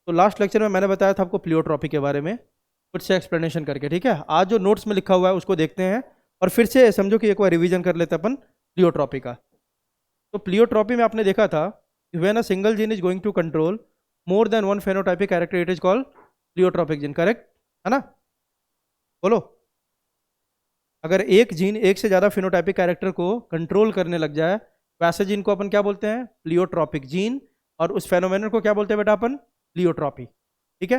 तो last lecture में मैंने बताया था आपको प्लियोट्रॉपी के बारे में कुछ से एक्सप्लेनेशन करके, ठीक है। आज जो नोट्स में लिखा हुआ है उसको देखते हैं और फिर से समझो कि एक बार रिवीजन कर लेते हैं अपन प्लियोट्रॉपी का। तो प्लियोट्रॉपी में आपने देखा था when a single gene is going to control more than one phenotypic character it is called pleiotropic gene, correct है ना? बोलो। अगर एक जीन एक से ज़्यादा फिनोटाइपिक कैरेक्टर को कंट्रोल करने लग जाए वैसे जीन को अपन क्या बोलते हैं? Pleiotropic gene. और उस फेनोमेनन को क्या बोलते हैं बेटा अपन? प्लियोट्रॉपी। ठीक है।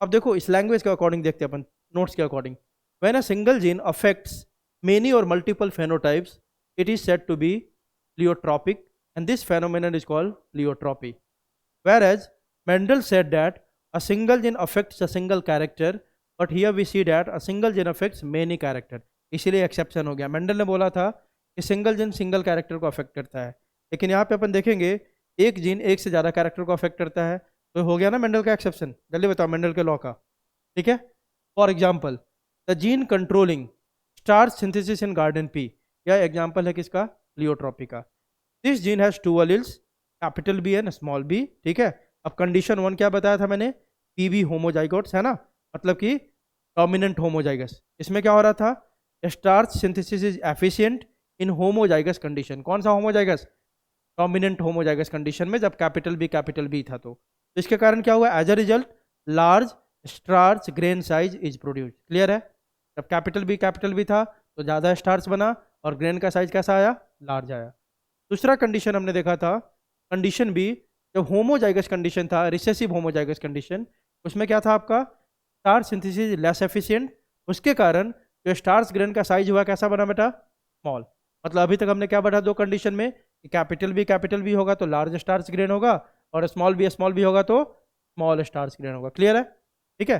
अब देखो इस लैंग्वेज के अकॉर्डिंग देखते हैं अपन, नोट्स के according. When a single gene affects many और multiple phenotypes it is said to be pleiotropic and this phenomenon is called pleiotropy. Whereas Mendel said that a single gene affects a single character, but here we see that a single gene affects many character. इसीलिए exception हो गया। Mendel ने बोला था कि single gene single character को affect करता है, लेकिन यहाँ पे अपन देखेंगे एक जीन एक से ज़्यादा कैरेक्टर को अफेक्ट करता है, तो हो गया ना मेंडल का एक्सेप्शन। जल्दी बताओ मेंडल के लॉ का। ठीक है। For example the gene controlling starch synthesis in garden pea, यह एग्जाम्पल है किसका? प्लियोट्रॉपी का। This gene has two alleles, capital B and small B. ठीक है। अब कंडीशन वन क्या बताया था मैंने? पीबी होमोजाइगोट्स है ना, मतलब कि डोमिनेंट होमोजाइगस। इसमें क्या हो रहा था? Starch synthesis is efficient in homozygous condition. कौन सा होमोजाइगस? डोमिनेंट होमोजाइगस कंडीशन में, जब कैपिटल बी था। तो इसके कारण क्या हुआ? As a result large starch grain size is produce. Clear है? जब कैपिटल बी था तो ज़्यादा स्टार्च बना और ग्रेन का साइज कैसा आया? लार्ज आया। दूसरा कंडीशन हमने देखा था, कंडीशन बी, जब होमोजाइगस कंडीशन था, रिसेसिव होमोजाइगस कंडीशन, उसमें क्या था आपका? Star synthesis less efficient. उसके कारण जो स्टार्स ग्रेन का साइज हुआ कैसा बना बेटा? स्मॉल। मतलब अभी तक हमने क्या बढ़ा दो कंडीशन में कि कैपिटल बी होगा तो लार्ज स्टार्स ग्रेन होगा, और स्मॉल बी होगा तो स्मॉल स्टार्स ग्रेन होगा। क्लियर है? ठीक है।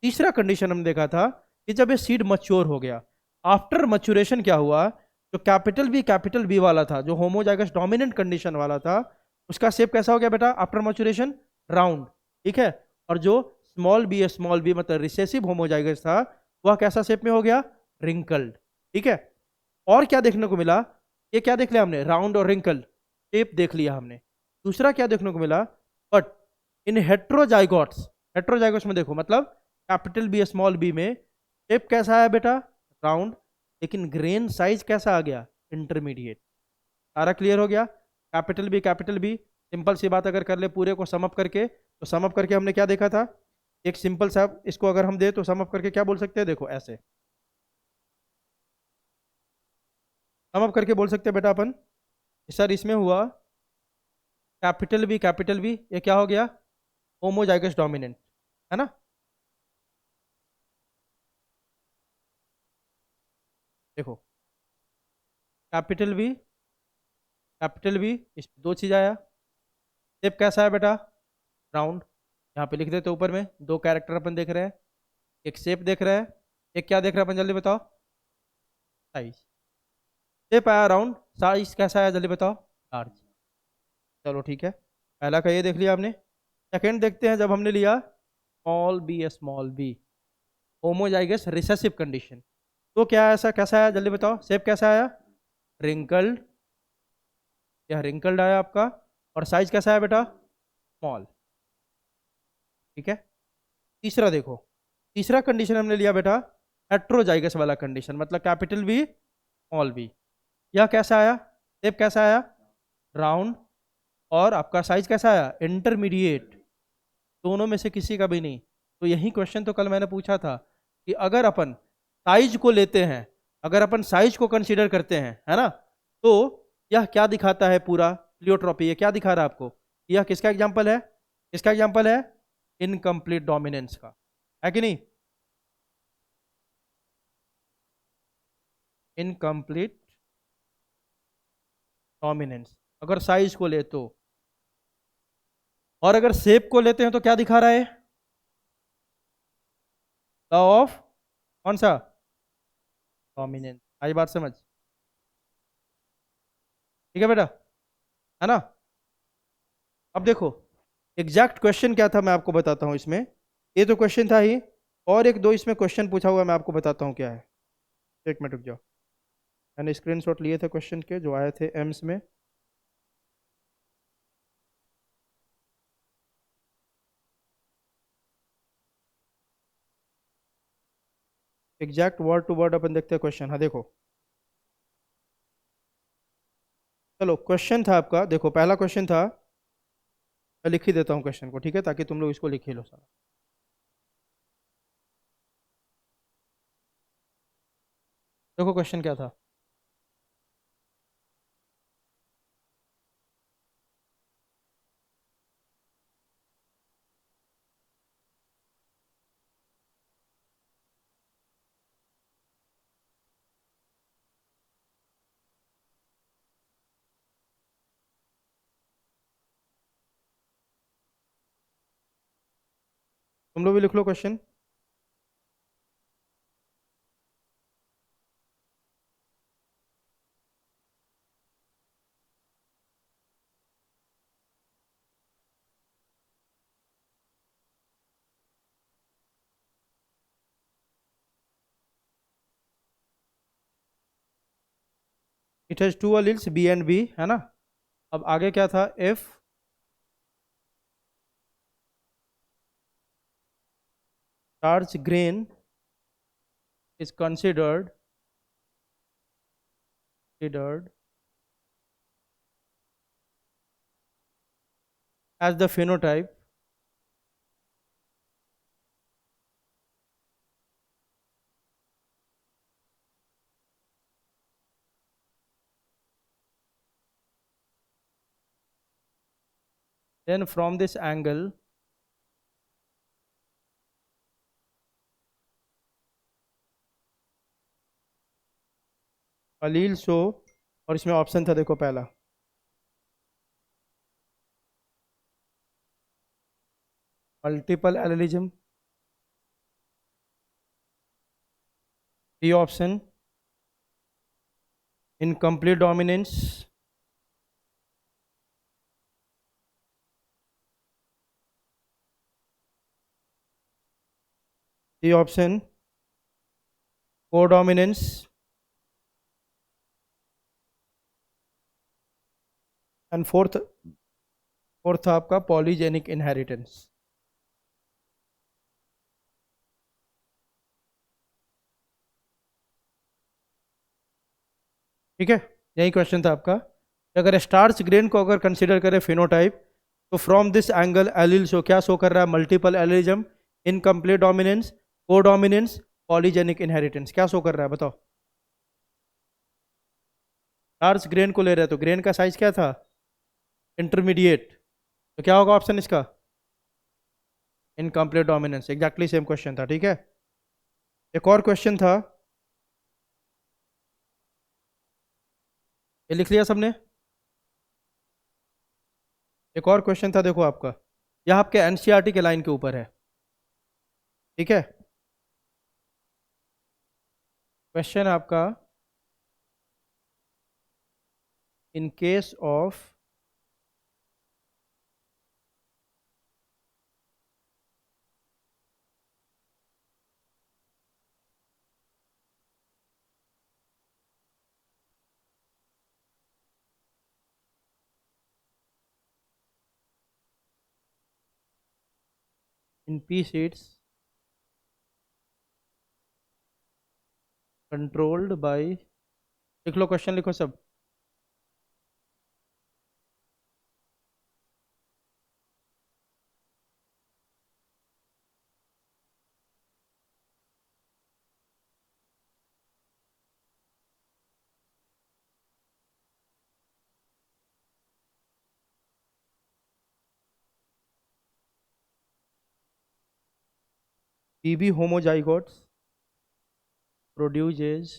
तीसरा कंडीशन हमने देखा था कि जब ये सीड मच्योर हो गया, आफ्टर मच्योरेशन क्या हुआ? जो कैपिटल बी वाला था, जो होमोजाइगस डोमिनेंट कंडीशन वाला था, उसका शेप कैसा हो गया बेटा आफ्टर मैच्योरेशन? राउंड। ठीक है। और जो स्मॉल बी मतलब रिसेसिव होमोजाइगस था, वह कैसा शेप में हो गया? रिंकल्ड। ठीक है। और क्या देखने को मिला? ये क्या देख लिया हमने? राउंड और रिंकल्ड शेप देख लिया हमने। दूसरा क्या देखने को मिला? बट इन हेट्रोजाइगोट्स में देखो, मतलब कैपिटल बी स्मॉल बी में शेप कैसा आया बेटा? राउंड। लेकिन ग्रेन साइज कैसा आ गया? इंटरमीडिएट। सारा क्लियर हो गया? कैपिटल बी सिंपल सी बात अगर कर ले पूरे को समअप करके, तो समअप करके हमने क्या देखा था? एक सिंपल सा इसको अगर हम दे तो समअप करके क्या बोल सकते हैं? देखो ऐसे समअप करके बोल सकते हैं बेटा अपन, सर इसमें हुआ कैपिटल बी ये क्या हो गया? होमोजाइगस डोमिनेंट, है ना? देखो कैपिटल बी इस दो चीज आया। शेप कैसा है बेटा? राउंड। यहाँ पे लिख देते ऊपर में, दो कैरेक्टर अपन देख रहे हैं, एक शेप देख रहे हैं, एक क्या देख रहे हैं अपन? जल्दी बताओ। साइज। शेप आया राउंड, साइज कैसा आया? जल्दी बताओ। लार्ज। चलो ठीक है, पहला का ये देख लिया आपने। सेकंड देखते हैं, जब हमने लिया small B homozygous recessive condition, तो क्या ऐसा कैसा आया? जल्दी बताओ। शेप कैसा आया? रिंकल्ड। यह रिंकल्ड आया आपका। और साइज कैसा है बेटा? स्मॉल। ठीक है। तीसरा देखो, तीसरा कंडीशन हमने लिया बेटा हेट्रोजाइगस वाला कंडीशन, मतलब कैपिटल बी स्मॉल बी। यह कैसा आया? शेप कैसा आया? राउंड। और आपका साइज कैसा आया? इंटरमीडिएट। दोनों में से किसी का भी नहीं। तो यही क्वेश्चन तो कल मैंने पूछा था कि अगर अपन साइज को लेते हैं, अगर अपन साइज को कंसीडर करते हैं, है ना, तो यह क्या दिखाता है? पूरा प्लियोट्रॉपी ये क्या दिखा रहा है आपको? यह किसका एग्जांपल है? किसका एग्जांपल है? इनकम्प्लीट डोमिनेंस का, है कि नहीं? इनकम्प्लीट डोमिनेंस अगर साइज को ले तो। और अगर शेप को लेते हैं तो क्या दिखा रहा है? लॉ ऑफ कौन सा? डोमिनेंस। आई बात समझ? ठीक है बेटा, है ना? अब देखो एग्जैक्ट क्वेश्चन क्या था मैं आपको बताता हूं इसमें। ये तो क्वेश्चन था ही, और एक दो इसमें क्वेश्चन पूछा हुआ है, मैं आपको बताता हूँ क्या है। एक मिनट रुक जाओ, मैंने स्क्रीनशॉट लिए थे क्वेश्चन के जो आए थे एम्स में। एग्जैक्ट वर्ड टू वर्ड अपन देखते हैं क्वेश्चन। हाँ देखो, चलो क्वेश्चन था आपका, देखो पहला क्वेश्चन था, मैं लिख ही देता हूँ क्वेश्चन को, ठीक है, ताकि तुम लोग इसको लिख ही लो सारा। देखो क्वेश्चन क्या था। तुम लोग भी लिख लो question. It has two alleles B and B, है ना। अब आगे क्या था, if starch grain is considered as the phenotype then from this angle allele show, और इसमें ऑप्शन था देखो पहला, multiple allelism, B option incomplete dominance, C option codominance, and fourth, fourth था आपका पॉलीजेनिक इनहेरिटेंस। ठीक है, यही क्वेश्चन था आपका। अगर स्टार्च ग्रेन को अगर कंसिडर करें फिनोटाइप, तो from this angle allele show, क्या शो कर रहा है, multiple allelism, incomplete dominance, codominance, polygenic inheritance, क्या शो कर रहा है बताओ। स्टार्च ग्रेन को ले रहे हैं तो ग्रेन का साइज क्या था, इंटरमीडिएट, तो क्या होगा ऑप्शन इसका, incomplete dominance. Exactly same question था, ठीक है। एक और क्वेश्चन था, ये लिख लिया सबने। एक और क्वेश्चन था देखो आपका, यह आपके एनसीईआरटी के लाइन के ऊपर है, ठीक है। क्वेश्चन आपका, in case of in pea seeds controlled by, लिख लो क्वेश्चन, लिखो सब। पीबी होमोजाइगोट्स प्रोड्यूसेस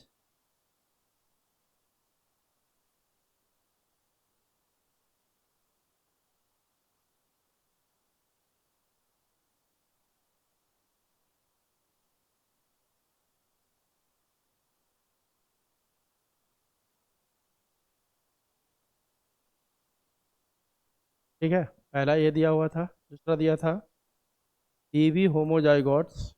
ठीक है, पहला ये दिया हुआ था, दूसरा दिया था PB homozygotes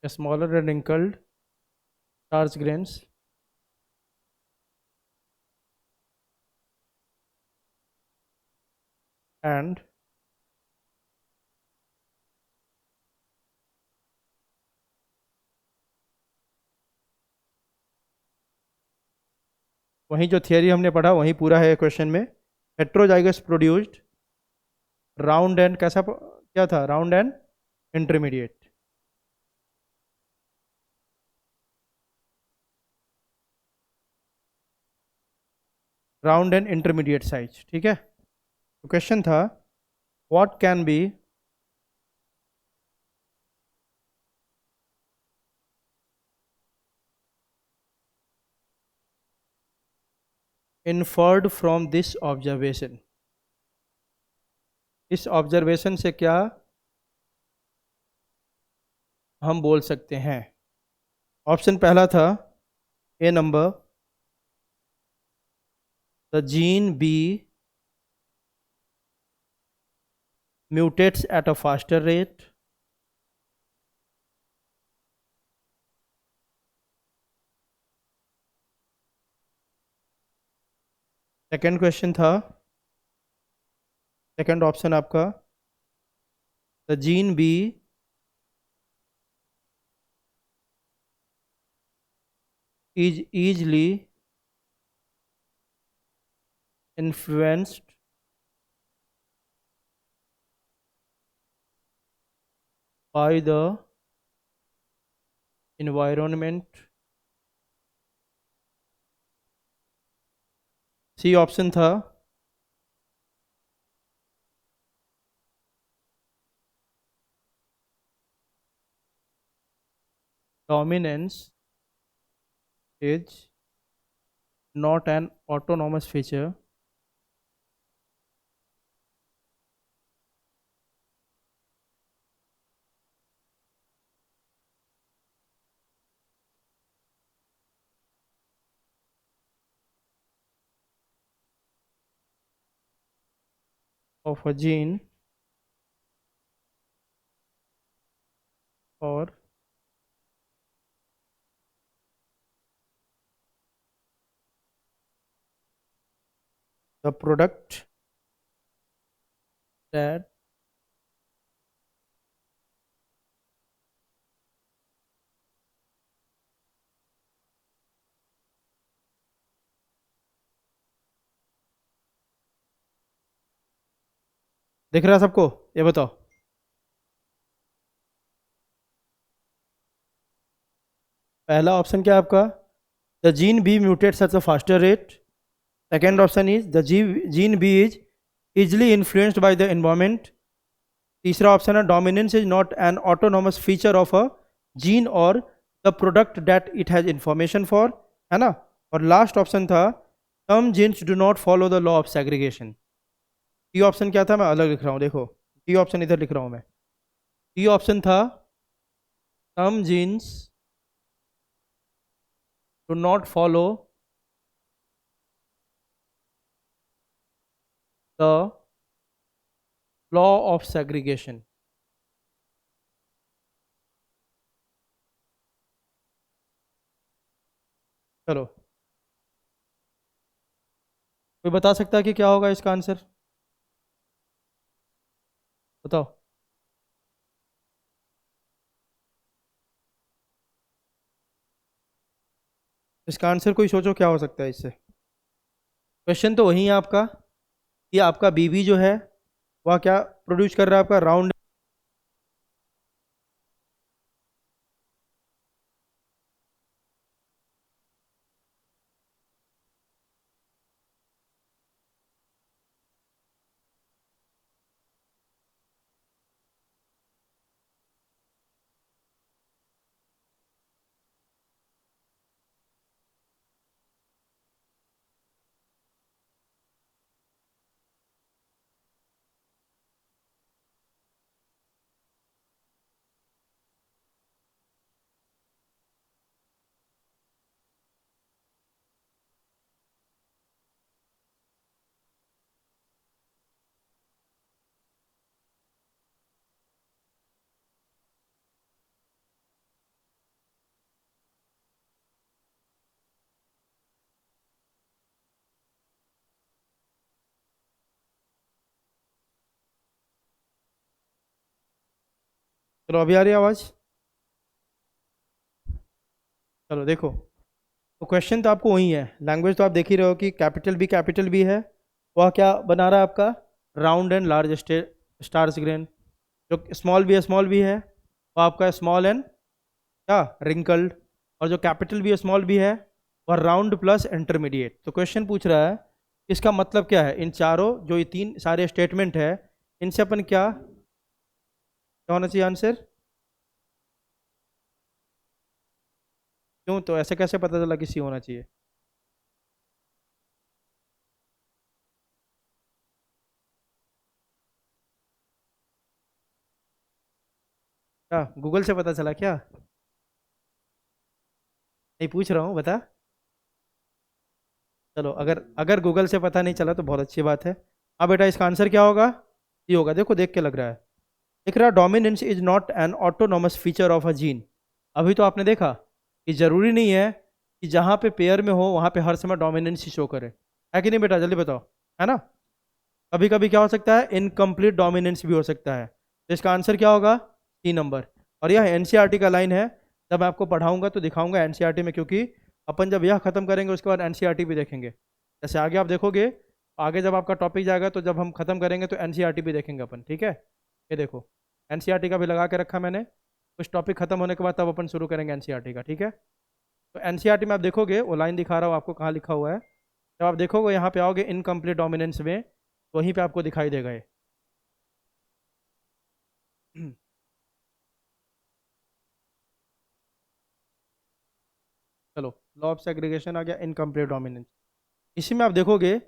smaller and wrinkled starch grains and वहीं जो थियरी हमने पढ़ा वहीं पूरा है क्वेश्चन में। हेट्रोजाइगस प्रोड्यूस्ड राउंड एंड क्या था, round and intermediate. Round and intermediate size, ठीक है। तो क्वेश्चन था what can be inferred from this observation. इस ऑब्जर्वेशन से क्या हम बोल सकते हैं। ऑप्शन पहला था A number, the gene B mutates at a faster rate। Second question था, सेकेंड ऑप्शन आपका, the gene B is easily influenced by the environment। C option था dominance is not an autonomous feature of a gene or the product that दिख रहा है सबको, ये बताओ। पहला ऑप्शन क्या है आपका, the gene B mutates at a faster rate. Second option is the gene B is easily influenced by the environment। तीसरा ऑप्शन है dominance is not an autonomous feature of a gene और the product that it has information for, है ना। और last option था some genes do not follow the law of segregation. D option क्या था, मैं अलग लिख रहा हूँ, देखो डी ऑप्शन इधर लिख रहा हूँ मैं। डी ऑप्शन था some genes do not follow the law of segregation. चलो, कोई बता सकता है कि क्या होगा इसका आंसर, बताओ। इसका आंसर कोई सोचो क्या हो सकता है इससे। क्वेश्चन तो वही है आपका कि आपका बीबी जो है वह क्या प्रोड्यूस कर रहा है, आपका राउंड। चलो अभी आ रही है आवाज़? चलो देखो, तो क्वेश्चन तो आपको वही है, लैंग्वेज तो आप देख ही रहे हो कि कैपिटल बी है। वह क्या बना रहा है आपका? Round and large stars grain. जो स्मॉल बी है वो आपका स्मॉल एंड क्या रिंकल्ड। और जो कैपिटल बी स्मॉल बी है वह राउंड प्लस इंटरमीडिएट। तो क्वेश्चन पूछ रहा है इसका मतलब क्या है, इन चारों जो ये तीन सारे स्टेटमेंट है इनसे अपन क्या होना चाहिए आंसर? क्यों, तो ऐसे कैसे पता चला कि सी होना चाहिए? क्या गूगल से पता चला क्या? नहीं, पूछ रहा हूँ, बता। चलो, अगर अगर गूगल से पता नहीं चला तो बहुत अच्छी बात है। हाँ बेटा, इसका आंसर क्या होगा? ये होगा, देखो देख के लग रहा है। दिख रहा, dominance is not an autonomous feature of a gene. अभी तो आपने देखा कि जरूरी नहीं है कि जहाँ पे पेयर में हो वहाँ पे हर समय डोमिनेंस ही शो करे, है कि नहीं बेटा? जल्दी बताओ, है ना? कभी कभी क्या हो सकता है, इनकम्प्लीट डोमिनेंस भी हो सकता है। तो इसका आंसर क्या होगा? C number. और यह एनसीईआरटी का लाइन है। जब मैं आपको पढ़ाऊंगा तो दिखाऊंगा एनसीईआरटी में, क्योंकि अपन जब यह खत्म करेंगे उसके बाद एनसीईआरटी भी देखेंगे। जैसे आगे आप देखोगे, आगे जब आपका टॉपिक जाएगा तो जब हम खत्म करेंगे तो एनसीईआरटी भी देखेंगे अपन, ठीक है? ये देखो, एनसीईआरटी का भी लगा के रखा मैंने। कुछ टॉपिक खत्म होने के बाद तब अपन शुरू करेंगे एनसीईआरटी का, ठीक है? तो एनसीईआरटी में आप देखोगे, वो लाइन दिखा रहा हूँ आपको कहाँ लिखा हुआ है। जब आप देखोगे यहाँ पे आओगे इनकम्प्लीट डोमिनेंस में, तो वहीं पे आपको दिखाई देगा ये। चलो, लॉ ऑफ सेग्रीगेशन आ गया, इनकम्प्लीट डोमिनेंस। इसी में आप देखोगे,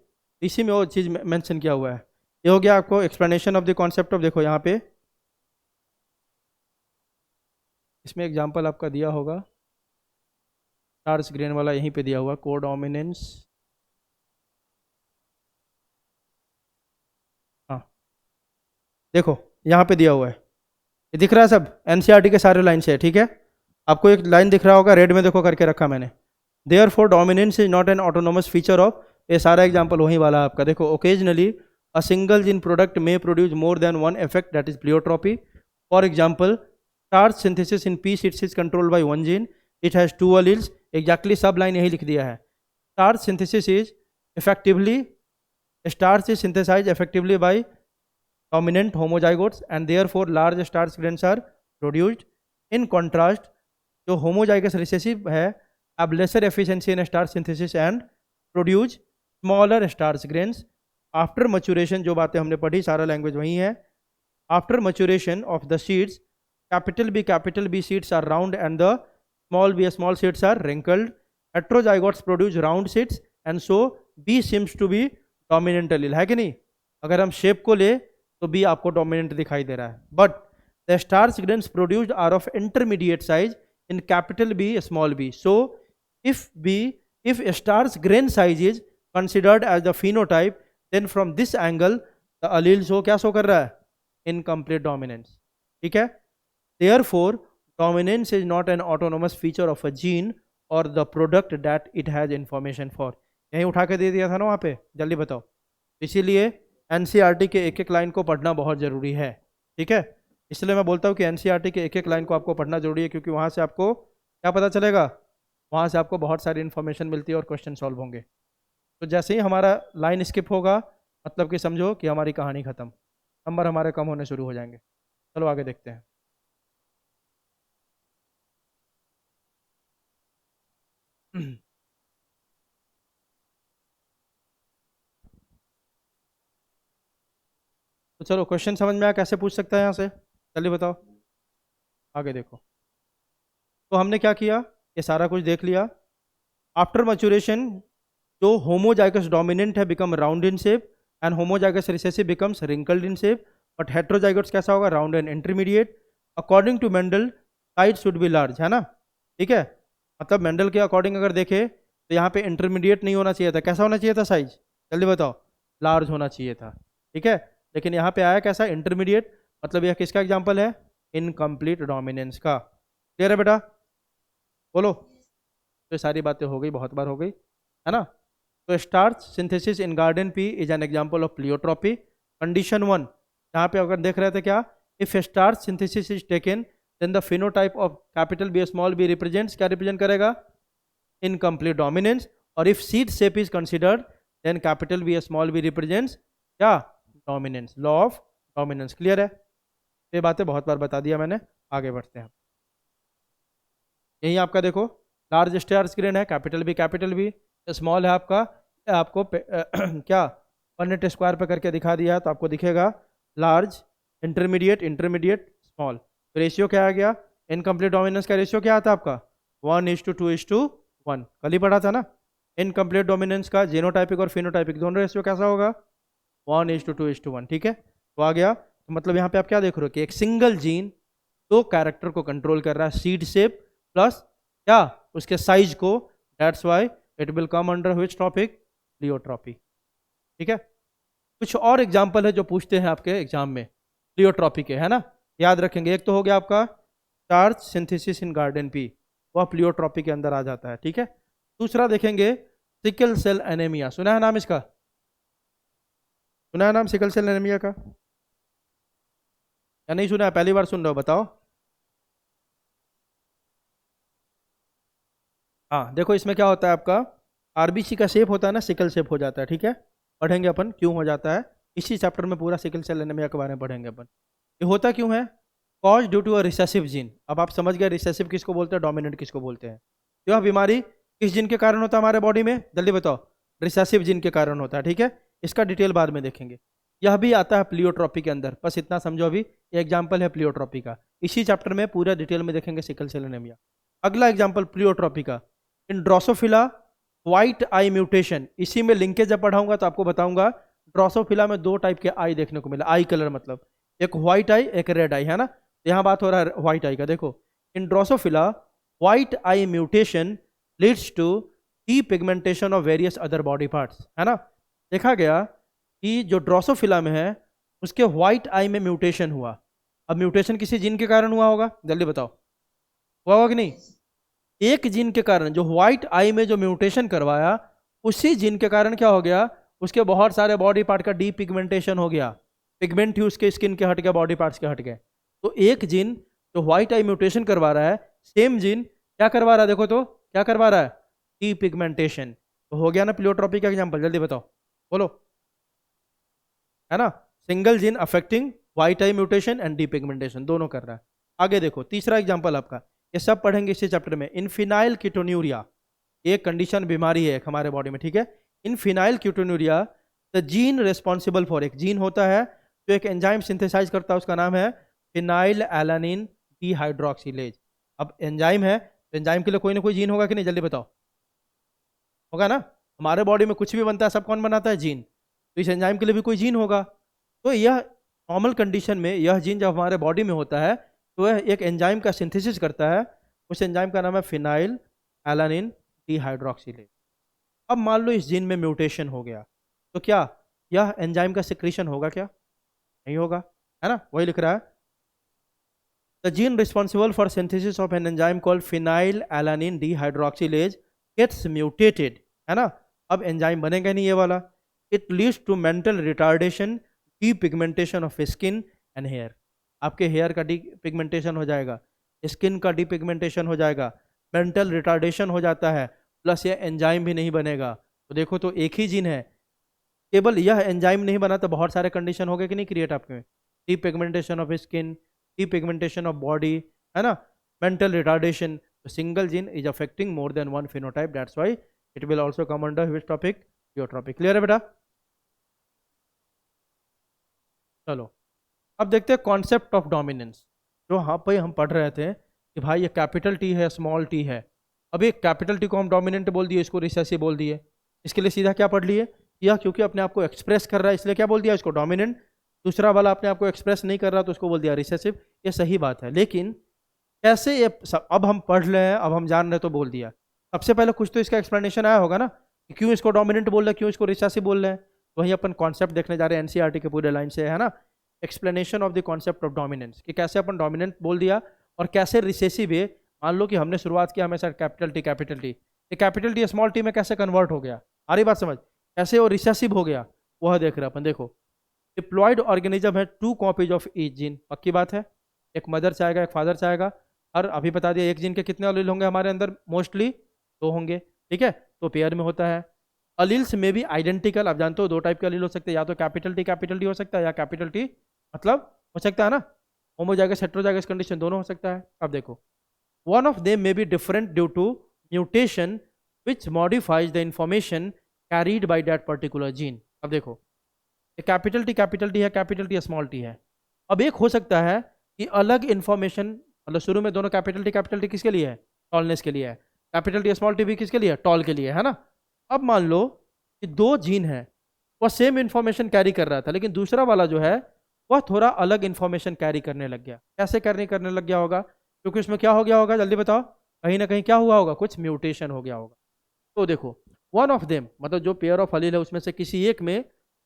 इसी में वो चीज़ मेंशन किया हुआ है। ये हो गया आपको explanation of the concept of, देखो यहाँ पे इसमें एग्जांपल आपका दिया होगा, चार्ल्स ग्रेन वाला यहीं पे दिया हुआ, कोडोमिनेंस। हाँ, देखो यहाँ पे दिया हुआ है, ये दिख रहा है सब, एनसीईआरटी के सारे लाइन से है, ठीक है? आपको एक लाइन दिख रहा होगा रेड में, देखो करके रखा मैंने। Therefore dominance is not an autonomous feature of, ये सारा एग्जाम्पल वहीं वाला है आपका। देखो, occasionally a single gene product में produce more than one effect, that is pleiotropy. For example, starch synthesis in pea seeds is controlled by one gene, it has two alleles. Exactly सब line यही लिख दिया है। Starch synthesis is effectively, starch is synthesized effectively by dominant homozygotes and therefore large starch grains are produced. In contrast, जो homozygous recessive है have lesser efficiency in starch synthesis and produce smaller starch grains. After maturation, जो बातें हमने पढ़ी सारा language वही है। After maturation of the seeds, capital B seeds are round and the small seeds are wrinkled. Heterozygotes produce round seeds and so B seems to be dominant allele, है कि नहीं? अगर हम शेप को ले तो बी आपको डोमिनेंट दिखाई दे रहा है। But the starch grains produced are of intermediate size in capital B small B. So if starch grain size is considered as the phenotype, then from this angle the allele क्या show कर रहा है? Incomplete dominance, ठीक है? Therefore dominance is not an autonomous feature of a gene और the product that it has information for. यहीं उठा के दे दिया था ना वहाँ पे, जल्दी बताओ। इसीलिए एनसीईआरटी के एक एक लाइन को पढ़ना बहुत ज़रूरी है, ठीक है? इसलिए मैं बोलता हूँ कि एनसीईआरटी के एक एक लाइन को आपको पढ़ना जरूरी है, क्योंकि वहाँ से आपको क्या पता चलेगा, वहाँ से आपको बहुत सारी इन्फॉर्मेशन मिलती है और क्वेश्चन सॉल्व होंगे। तो जैसे ही हमारा लाइन स्किप होगा, मतलब कि समझो कि हमारी कहानी ख़त्म, नंबर हमारे कम होने शुरू हो जाएंगे। चलो आगे देखते हैं। तो चलो, क्वेश्चन समझ में आया कैसे पूछ सकता है यहाँ से, जल्दी बताओ। आगे देखो, तो हमने क्या किया, ये सारा कुछ देख लिया। आफ्टर मचुरेशन, जो होमोजाइगस डोमिनेंट है become round in shape and homozygous recessive becomes wrinkled in shape. But heterozygotes कैसा होगा? Round and intermediate. According to Mendel, size should be large, है ना? ठीक है, मतलब मेंडल के अकॉर्डिंग अगर देखे तो यहाँ पे इंटरमीडिएट नहीं होना चाहिए था, कैसा होना चाहिए था साइज? जल्दी बताओ। लार्ज होना चाहिए था, ठीक है? लेकिन यहाँ पे आया कैसा? इंटरमीडिएट। मतलब यह किसका एग्जाम्पल है? इनकम्प्लीट डोमिनेंस का। क्लियर है बेटा? बोलो। तो सारी बातें हो गई, बहुत बार हो गई, है ना? तो starch synthesis in garden pea is an example of pleiotropy. Condition one, यहाँ पे अगर देख रहे थे क्या, if starch synthesis is taken then the phenotype of capital B small B represents, क्या रिप्रेजेंट करेगा? Incomplete dominance. और if seed shape is considered then capital B small B represents क्या? Dominance, law of dominance. Clear है? ये बातें बहुत बार बता दिया मैंने, आगे बढ़ते हैं। यही आपका देखो लार्ज स्टार स्क्रीन है, कैपिटल बी, स्मॉल है आपका, आपको क्या पॉइंट स्क्वायर पे करके दिखा दिया है, तो आपको दिखेगा लार्ज, इंटरमीडिएट स्मॉल। तो रेशियो क्या आ गया? इनकम्प्लीट डोमिनेंस का रेशियो क्या आता है आपका? 1:2:1। कल ही पढ़ा था ना। इनकम्प्लीट डोमिनेंस का जीनोटाइपिक और फिनोटाइपिक दोनों रेशियो कैसा होगा? 1:2:1। ठीक है, तो आ गया। तो मतलब यहाँ पे आप क्या देख रहे हो कि एक सिंगल जीन दो कैरेक्टर को कंट्रोल कर रहा है, सीड शेप प्लस क्या उसके साइज को। That's why it will come under which topic? Pleiotropy. ठीक है, कुछ और एग्जाम्पल है जो पूछते हैं आपके एग्जाम में प्लियोट्रॉपी के, है ना, याद रखेंगे। एक तो हो गया आपका starch synthesis in garden P, वह प्लियोट्रॉपी के अंदर आ जाता है। ठीक है, दूसरा देखेंगे सिकल सेल एनीमिया। सुना है नाम इसका? सुना है नाम सिकल सेल एनीमिया का या नहीं सुना है? पहली बार सुन रहे हो? बताओ। हाँ देखो, इसमें क्या होता है आपका, आरबीसी का शेप होता है ना, सिकल शेप हो जाता है। ठीक है, पढ़ेंगे अपन क्यों हो जाता है, इसी चैप्टर में पूरा सिकल सेल एनीमिया के बारे में पढ़ेंगे अपन। ये होता क्यों है? Cause due to a recessive gene. अब आप समझ गए रिसेसिव किसको बोलते हैं, डोमिनेंट किसको बोलते हैं। तो यह बीमारी किस जीन के कारण होता है हमारे बॉडी में? जल्दी बताओ। रिसेसिव जीन के कारण होता है। ठीक है, इसका डिटेल बाद में देखेंगे। यह भी आता है प्लियोट्रॉपी के अंदर, बस इतना समझो अभी। ये एग्जाम्पल है प्लियोट्रॉपी का, इसी चैप्टर में पूरा डिटेल में देखेंगे सिकल सेल एनीमिया। अगला एग्जाम्पल प्लियोट्रॉपी का, इन ड्रोसोफिला व्हाइट आई म्यूटेशन। इसी में लिंकेज जब पढ़ाऊंगा तो आपको बताऊंगा ड्रोसोफिला में दो टाइप के आई देखने को मिला। आई कलर मतलब एक व्हाइट आई एक रेड आई, है ना। यहाँ बात हो रहा है व्हाइट आई का। देखो, in Drosophila white eye mutation leads to depigmentation of various other body parts, है ना। देखा गया कि जो ड्रोसोफिला में है उसके व्हाइट आई में म्यूटेशन हुआ। अब म्यूटेशन किसी जीन के कारण हुआ होगा, जल्दी बताओ, हुआ होगा कि नहीं? एक जीन के कारण, जो व्हाइट आई में जो म्यूटेशन करवाया, उसी जीन के कारण क्या हो गया, उसके बहुत सारे बॉडी पार्ट का डीपिगमेंटेशन हो गया। पिगमेंट ही उसके स्किन के हट गया, बॉडी पार्ट्स के हट गए। तो एक जीन जो व्हाइट आई म्यूटेशन करवा रहा है, सेम जीन क्या करवा रहा है? देखो तो क्या करवा रहा है? डीपिगमेंटेशन। तो हो गया ना प्लियोट्रॉपी का एग्जाम्पल, जल्दी बताओ, बोलो, है ना। Single gene affecting white eye mutation and depigmentation, दोनों कर रहा है। आगे देखो तीसरा एग्जाम्पल आपका, ये सब पढ़ेंगे इसी चैप्टर में। इनफिनाइल कीटोन्यूरिया एक कंडीशन, बीमारी है एक हमारे बॉडी में। ठीक है, phenylketonuria the gene responsible for, एक जीन होता है जो एक एंजाइम सिंथेसाइज करता है, उसका नाम है फिनाइल एलानिन डीहाइड्रोक्सिलेज। अब एंजाइम है तो एंजाइम के लिए कोई ना कोई जीन होगा कि नहीं, जल्दी बताओ, होगा ना। हमारे बॉडी में कुछ भी बनता है, सब कौन बनाता है? जीन। तो इस एंजाइम के लिए भी कोई जीन होगा। तो यह नॉर्मल कंडीशन में यह जीन जब हमारे बॉडी में होता है तो वह एक एंजाइम का सिंथेसिस करता है, उस एंजाइम का नाम है फिनाइल एलानिन डीहाइड्रोक्सिलेज। अब मान लो इस जीन में म्यूटेशन हो गया, तो क्या यह एंजाइम का सिक्रीशन होगा? क्या नहीं होगा, है ना। वही लिख रहा है, the gene responsible for synthesis of an enzyme called phenylalanine dehydroxylase gets mutated, है ना। अब एंजाइम बनेगा नहीं ये वाला। It leads to mental retardation, depigmentation of skin and hair. आपके हेयर का डीपिगमेंटेशन हो जाएगा, स्किन का डीपिगमेंटेशन हो जाएगा, मेंटल रिटार्डेशन हो जाता है, प्लस ये एंजाइम भी नहीं बनेगा। तो देखो, तो एक ही जीन है, केवल यह एंजाइम नहीं बना तो बहुत सारे कंडीशन हो गए कि नहीं क्रिएट आपके में। Depigmentation of skin, depigmentation of body, है ना, मेंटल रिटार्डेशन। तो single gene is affecting more than one phenotype, that's why it will also come under which topic? Pleiotropy. Clear है बेटा? चलो अब देखते हैं कॉन्सेप्ट ऑफ डोमिनेंस। जो यहाँ पे हम पढ़ रहे थे कि भाई ये कैपिटल टी है, स्मॉल टी है। अब ये कैपिटल टी को हम डोमिनेंट बोल दिए, इसको रिसेसिव बोल दिए। इसके लिए सीधा क्या पढ़ लिए, या क्योंकि अपने आप को एक्सप्रेस कर रहा है इसलिए क्या बोल दिया इसको? डोमिनेंट। दूसरा वाला अपने आप को एक्सप्रेस नहीं कर रहा तो उसको बोल दिया रिसेसिव। ये सही बात है, लेकिन कैसे ये अब हम पढ़ रहे हैं, अब हम जान रहे हैं तो बोल दिया। सबसे पहले कुछ तो इसका एक्सप्लेनेशन आया होगा ना कि क्यों इसको डोमिनेंट बोल रहे हैं, क्यों इसको रिसेसिव बोल रहे हैं। वही अपन कॉन्सेप्ट देखने जा रहे हैं एनसीईआरटी के पूरे लाइन से, है ना। Explanation of the concept of dominance, कि कैसे अपन डोमिनेंट बोल दिया और कैसे रिसेसिव है। मान लो कि हमने शुरुआत किया हमेशा कैपिटल टी, ये कैपिटल टी स्मॉल टी में कैसे कन्वर्ट हो गया, आ रही बात समझ? कैसे वो रिसेसिव हो गया वह देख रहे हैं अपन। देखो, डिप्लॉयड ऑर्गेनिज्म है 2 कॉपीज ऑफ ईच जीन, पक्की बात है, एक मदर से आएगा एक फादर से आएगा। और अभी बता दिया एक जीन के कितने अलील होंगे हमारे अंदर, मोस्टली 2 होंगे, ठीक है, तो पेयर में होता है। अलील्स में भी आइडेंटिकल, आप जानते हो 2 टाइप के अलील हो सकते हैं, या तो कैपिटल टी हो सकता है, या कैपिटल टी मतलब हो सकता है ना होमोजाइगस हेटेरोजाइगस कंडीशन दोनों हो सकता है। अब देखो one of them may be different due to mutation which modifies the information carried by that particular gene. अब देखो कैपिटल टी है, कैपिटल टी स्मॉल टी है। अब एक हो सकता है कि अलग इंफॉर्मेशन, मतलब शुरू में दोनों कैपिटल टी किसके लिए है, टॉलनेस के लिए है, कैपिटल टी स्मॉल टी भी किसके लिए है, टॉल के लिए है ना। अब मान लो कि 2 जीन है, वह सेम इंफॉर्मेशन कैरी कर रहा था, लेकिन दूसरा वाला जो है वह थोड़ा अलग इंफॉर्मेशन कैरी करने लग गया। कैसे करने लग गया होगा, क्योंकि उसमें क्या हो गया होगा, जल्दी बताओ, कहीं ना कहीं क्या हुआ होगा, कुछ म्यूटेशन हो गया होगा। तो देखो वन ऑफ देम मतलब जो पेयर ऑफ अलील है उसमें से किसी एक में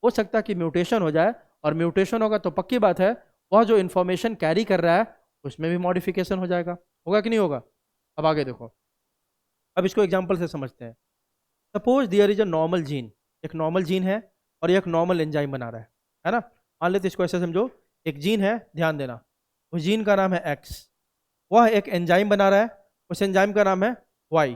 हो सकता है कि म्यूटेशन हो जाए, और म्यूटेशन होगा तो पक्की बात है वह जो इन्फॉर्मेशन कैरी कर रहा है उसमें भी मॉडिफिकेशन हो जाएगा, होगा कि नहीं होगा। अब आगे देखो, अब इसको एग्जाम्पल से समझते हैं। Suppose their is a normal gene, एक नॉर्मल जीन है और ये एक नॉर्मल एंजाइम बना रहा है ना। मान लेते इसको ऐसे समझो, एक जीन है, ध्यान देना, उस जीन का नाम है एक्स, वह एक एंजाइम बना रहा है, उस एंजाइम का नाम है वाई।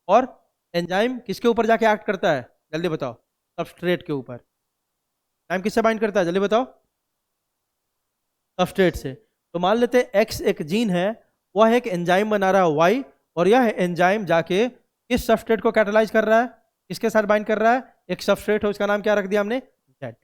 और एंजाइम किसके ऊपर जाके एक्ट करता है, जल्दी बताओ, सबस्ट्रेट के ऊपर। एंजाइम किससे बाइंड करता है, जल्दी बताओ, सबस्ट्रेट से। तो मान लेते हैं एक्स एक जीन है, वह एक एंजाइम बना रहा है वाई, और यह एंजाइम जाके किस सबस्ट्रेट को कैटालाइज कर रहा है, किसके साथ बाइंड कर रहा है, एक सबस्ट्रेट है उसका नाम क्या रख दिया हमने, जेड।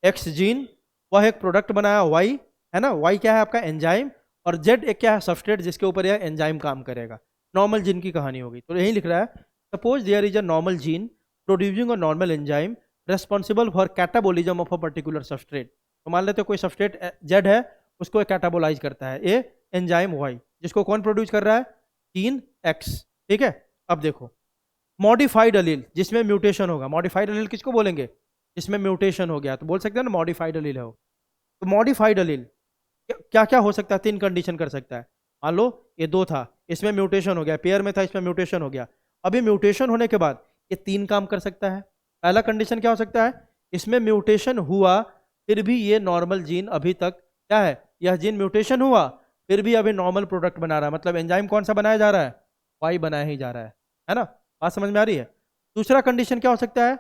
एक्स जीन वह एक प्रोडक्ट बनाया वाई, है ना, वाई क्या है आपका एंजाइम, और जेड एक क्या है सबस्ट्रेट जिसके ऊपर यह एंजाइम काम करेगा। नॉर्मल जीन की कहानी होगी, तो यही लिख रहा है suppose there is a normal gene producing a normal enzyme responsible for catabolism of a particular substrate. तो मान लेते कोई सबस्ट्रेट जेड है, उसको कैटाबोलाइज करता है ए एंजाइम वाई, जिसको कौन प्रोड्यूस कर रहा है, जीन एक्स, ठीक है। अब देखो मॉडिफाइड अलील जिसमें म्यूटेशन होगा, मॉडिफाइड अलील किसको बोलेंगे, जिसमें म्यूटेशन हो गया, तो बोल सकते हैं ना मॉडिफाइड अलील है वो। तो मॉडिफाइड अलील क्या क्या हो सकता है, 3 कंडीशन कर सकता है। मान लो ये 2 था, इसमें म्यूटेशन हो गया, पेयर में था इसमें म्यूटेशन हो गया, अभी म्यूटेशन होने के बाद ये 3 काम कर सकता है। पहला कंडीशन क्या हो सकता है, इसमें म्यूटेशन हुआ फिर भी ये नॉर्मल जीन अभी तक क्या है, यह जीन म्यूटेशन हुआ फिर भी अभी नॉर्मल प्रोडक्ट बना रहा है, मतलब एंजाइम कौन सा बनाया जा रहा है, वाई बनाया ही जा रहा है ना। बात समझ में आ रही है। दूसरा कंडीशन क्या हो सकता है,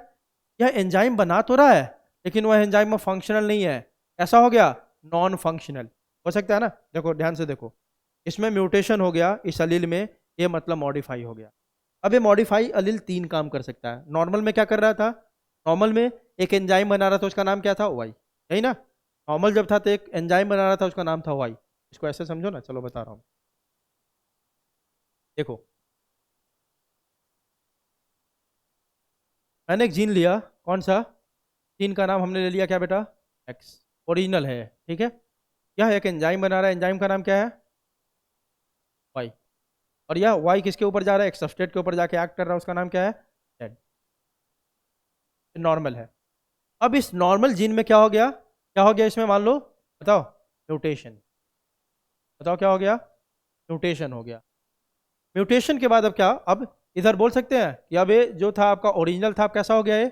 यह एंजाइम बना तो रहा है लेकिन वह एंजाइम में फंक्शनल नहीं है, ऐसा हो गया नॉन फंक्शनल, हो सकता है ना। देखो ध्यान से देखो, इसमें म्यूटेशन हो गया इस अलील में, ये मतलब मॉडिफाई हो गया। अब ये मॉडिफाई अलील 3 काम कर सकता है। नॉर्मल में क्या कर रहा था, नॉर्मल में एक एंजाइम बना रहा था उसका नाम क्या था, वाई, यही ना। नॉर्मल जब था तो एक एंजाइम बना रहा था उसका नाम था वाई, इसको ऐसे समझो ना, चलो बता रहा हूँ। देखो मैंने एक जीन लिया, कौन सा, जीन का नाम हमने ले लिया क्या बेटा, एक्स, ओरिजिनल है, ठीक है। यह एक एंजाइम बना रहा है, एंजाइम का नाम क्या है, वाई, और यह वाई किसके ऊपर जा रहा है, एक सबस्ट्रेट के ऊपर जाके एक्ट कर रहा है, उसका नाम क्या है, जेड, नॉर्मल है। अब इस नॉर्मल जीन में क्या हो गया, क्या हो गया इसमें, मान लो, बताओ, म्यूटेशन, बताओ क्या हो गया, म्यूटेशन हो गया। म्यूटेशन के बाद अब क्या, अब इधर बोल सकते हैं कि अब ये जो था आपका ओरिजिनल था, अब कैसा हो गया, ये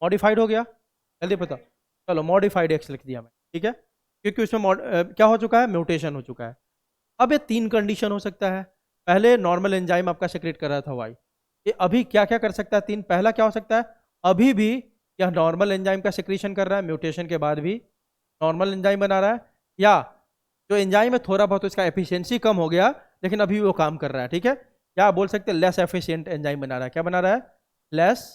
मॉडिफाइड हो गया, जल्दी पता, चलो मॉडिफाइड एक्स लिख दिया मैं, ठीक है, क्योंकि उसमें क्या हो चुका है, म्यूटेशन हो चुका है। अब ये 3 कंडीशन हो सकता है। पहले नॉर्मल एंजाइम आपका सेक्रेट कर रहा था वाई, ये अभी क्या क्या कर सकता है 3, पहला क्या हो सकता है, अभी भी यह नॉर्मल एंजाइम का सेक्रेशन कर रहा है, म्यूटेशन के बाद भी नॉर्मल एंजाइम बना रहा है, या जो एंजाइम है थोड़ा बहुत उसका एफिशिएंसी कम हो गया लेकिन अभी वो काम कर रहा है, ठीक है। या बोल सकते हैं लेस एफिशिएंट एंजाइम बना रहा है, क्या बना रहा है, लेस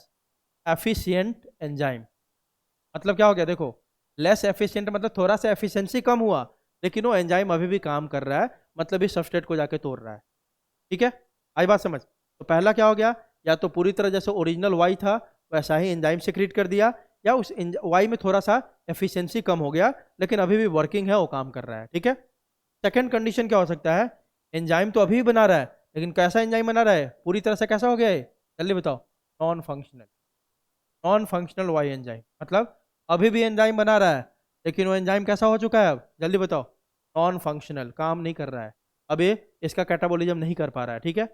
एफिशिएंट एंजाइम। मतलब क्या हो गया, देखो लेस एफिशिएंट मतलब थोड़ा सा एफिशिएंसी कम हुआ लेकिन वो एंजाइम अभी भी काम कर रहा है, मतलब इस सबस्ट्रेट को जाके तोड़ रहा है, ठीक है। आई बात समझ। तो पहला क्या हो गया, या तो पूरी तरह जैसे ओरिजिनल वाई था वैसा ही एंजाइम सेक्रेट कर दिया, या उस वाई में थोड़ा सा एफिशिएंसी कम हो गया लेकिन अभी भी वर्किंग है, वो काम कर रहा है, ठीक है। सेकंड कंडीशन क्या हो सकता है, एंजाइम तो अभी भी बना रहा है लेकिन कैसा एंजाइम बना रहा है, पूरी तरह से कैसा हो गया है, जल्दी बताओ, non functional, non functional Y enzyme, मतलब अभी भी एंजाइम बना रहा है लेकिन वो एंजाइम कैसा हो चुका है, अब जल्दी बताओ, नॉन फंक्शनल, काम नहीं कर रहा है, अब ये इसका कैटाबोलिज्म नहीं कर पा रहा है, ठीक है।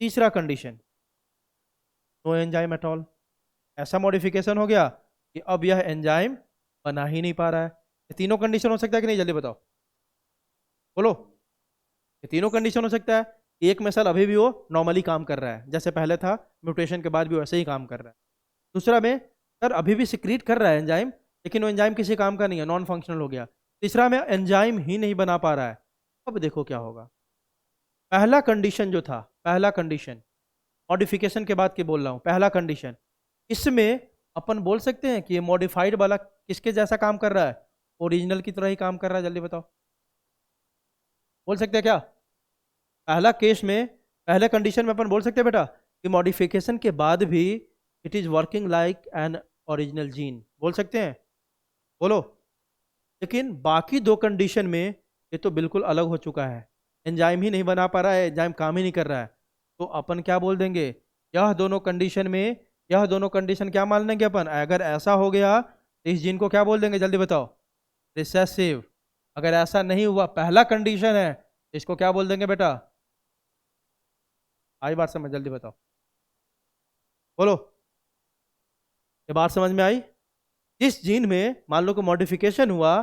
तीसरा condition, no enzyme at all, ऐसा मॉडिफिकेशन हो गया कि अब यह एंजाइम बना ही नहीं पा रहा है। ये तीनों कंडीशन हो सकता है कि नहीं, जल्दी बताओ, बोलो। ये तीनों कंडीशन हो सकता है। एक में सेल अभी भी वो नॉर्मली काम कर रहा है जैसे पहले था, म्यूटेशन के बाद भी वैसे ही काम कर रहा है। दूसरा में सर अभी भी सिक्रीट कर रहा है एंजाइम, लेकिन वो एंजाइम किसी काम का नहीं है, नॉन फंक्शनल हो गया। तीसरा में एंजाइम ही नहीं बना पा रहा है। अब देखो क्या होगा। पहला कंडीशन जो था, पहला कंडीशन मॉडिफिकेशन के बाद की बोल रहा हूँ, पहला कंडीशन, इसमें अपन बोल सकते हैं कि ये मॉडिफाइड वाला किसके जैसा काम कर रहा है, ओरिजिनल की तरह ही काम कर रहा है। जल्दी बताओ, बोल सकते हैं क्या? पहला केस में, पहले कंडीशन में अपन बोल सकते हैं बेटा कि मॉडिफिकेशन के बाद भी it is working like an original gene, बोल सकते हैं, बोलो। लेकिन बाकी दो कंडीशन में ये तो बिल्कुल अलग हो चुका है, एंजाइम ही नहीं बना पा रहा है, एंजाइम काम ही नहीं कर रहा है। तो अपन क्या बोल देंगे, यह दोनों कंडीशन में, यह दोनों कंडीशन क्या मान लेंगे अपन, अगर ऐसा हो गया तो इस जीन को क्या बोल देंगे, जल्दी बताओ, रिसेसिव। अगर ऐसा नहीं हुआ, पहला कंडीशन है, तो इसको क्या बोल देंगे बेटा? आई बात समझ, जल्दी बताओ, बोलो। ये बात समझ में आई? जिस जीन में मान लो कि मॉडिफिकेशन हुआ,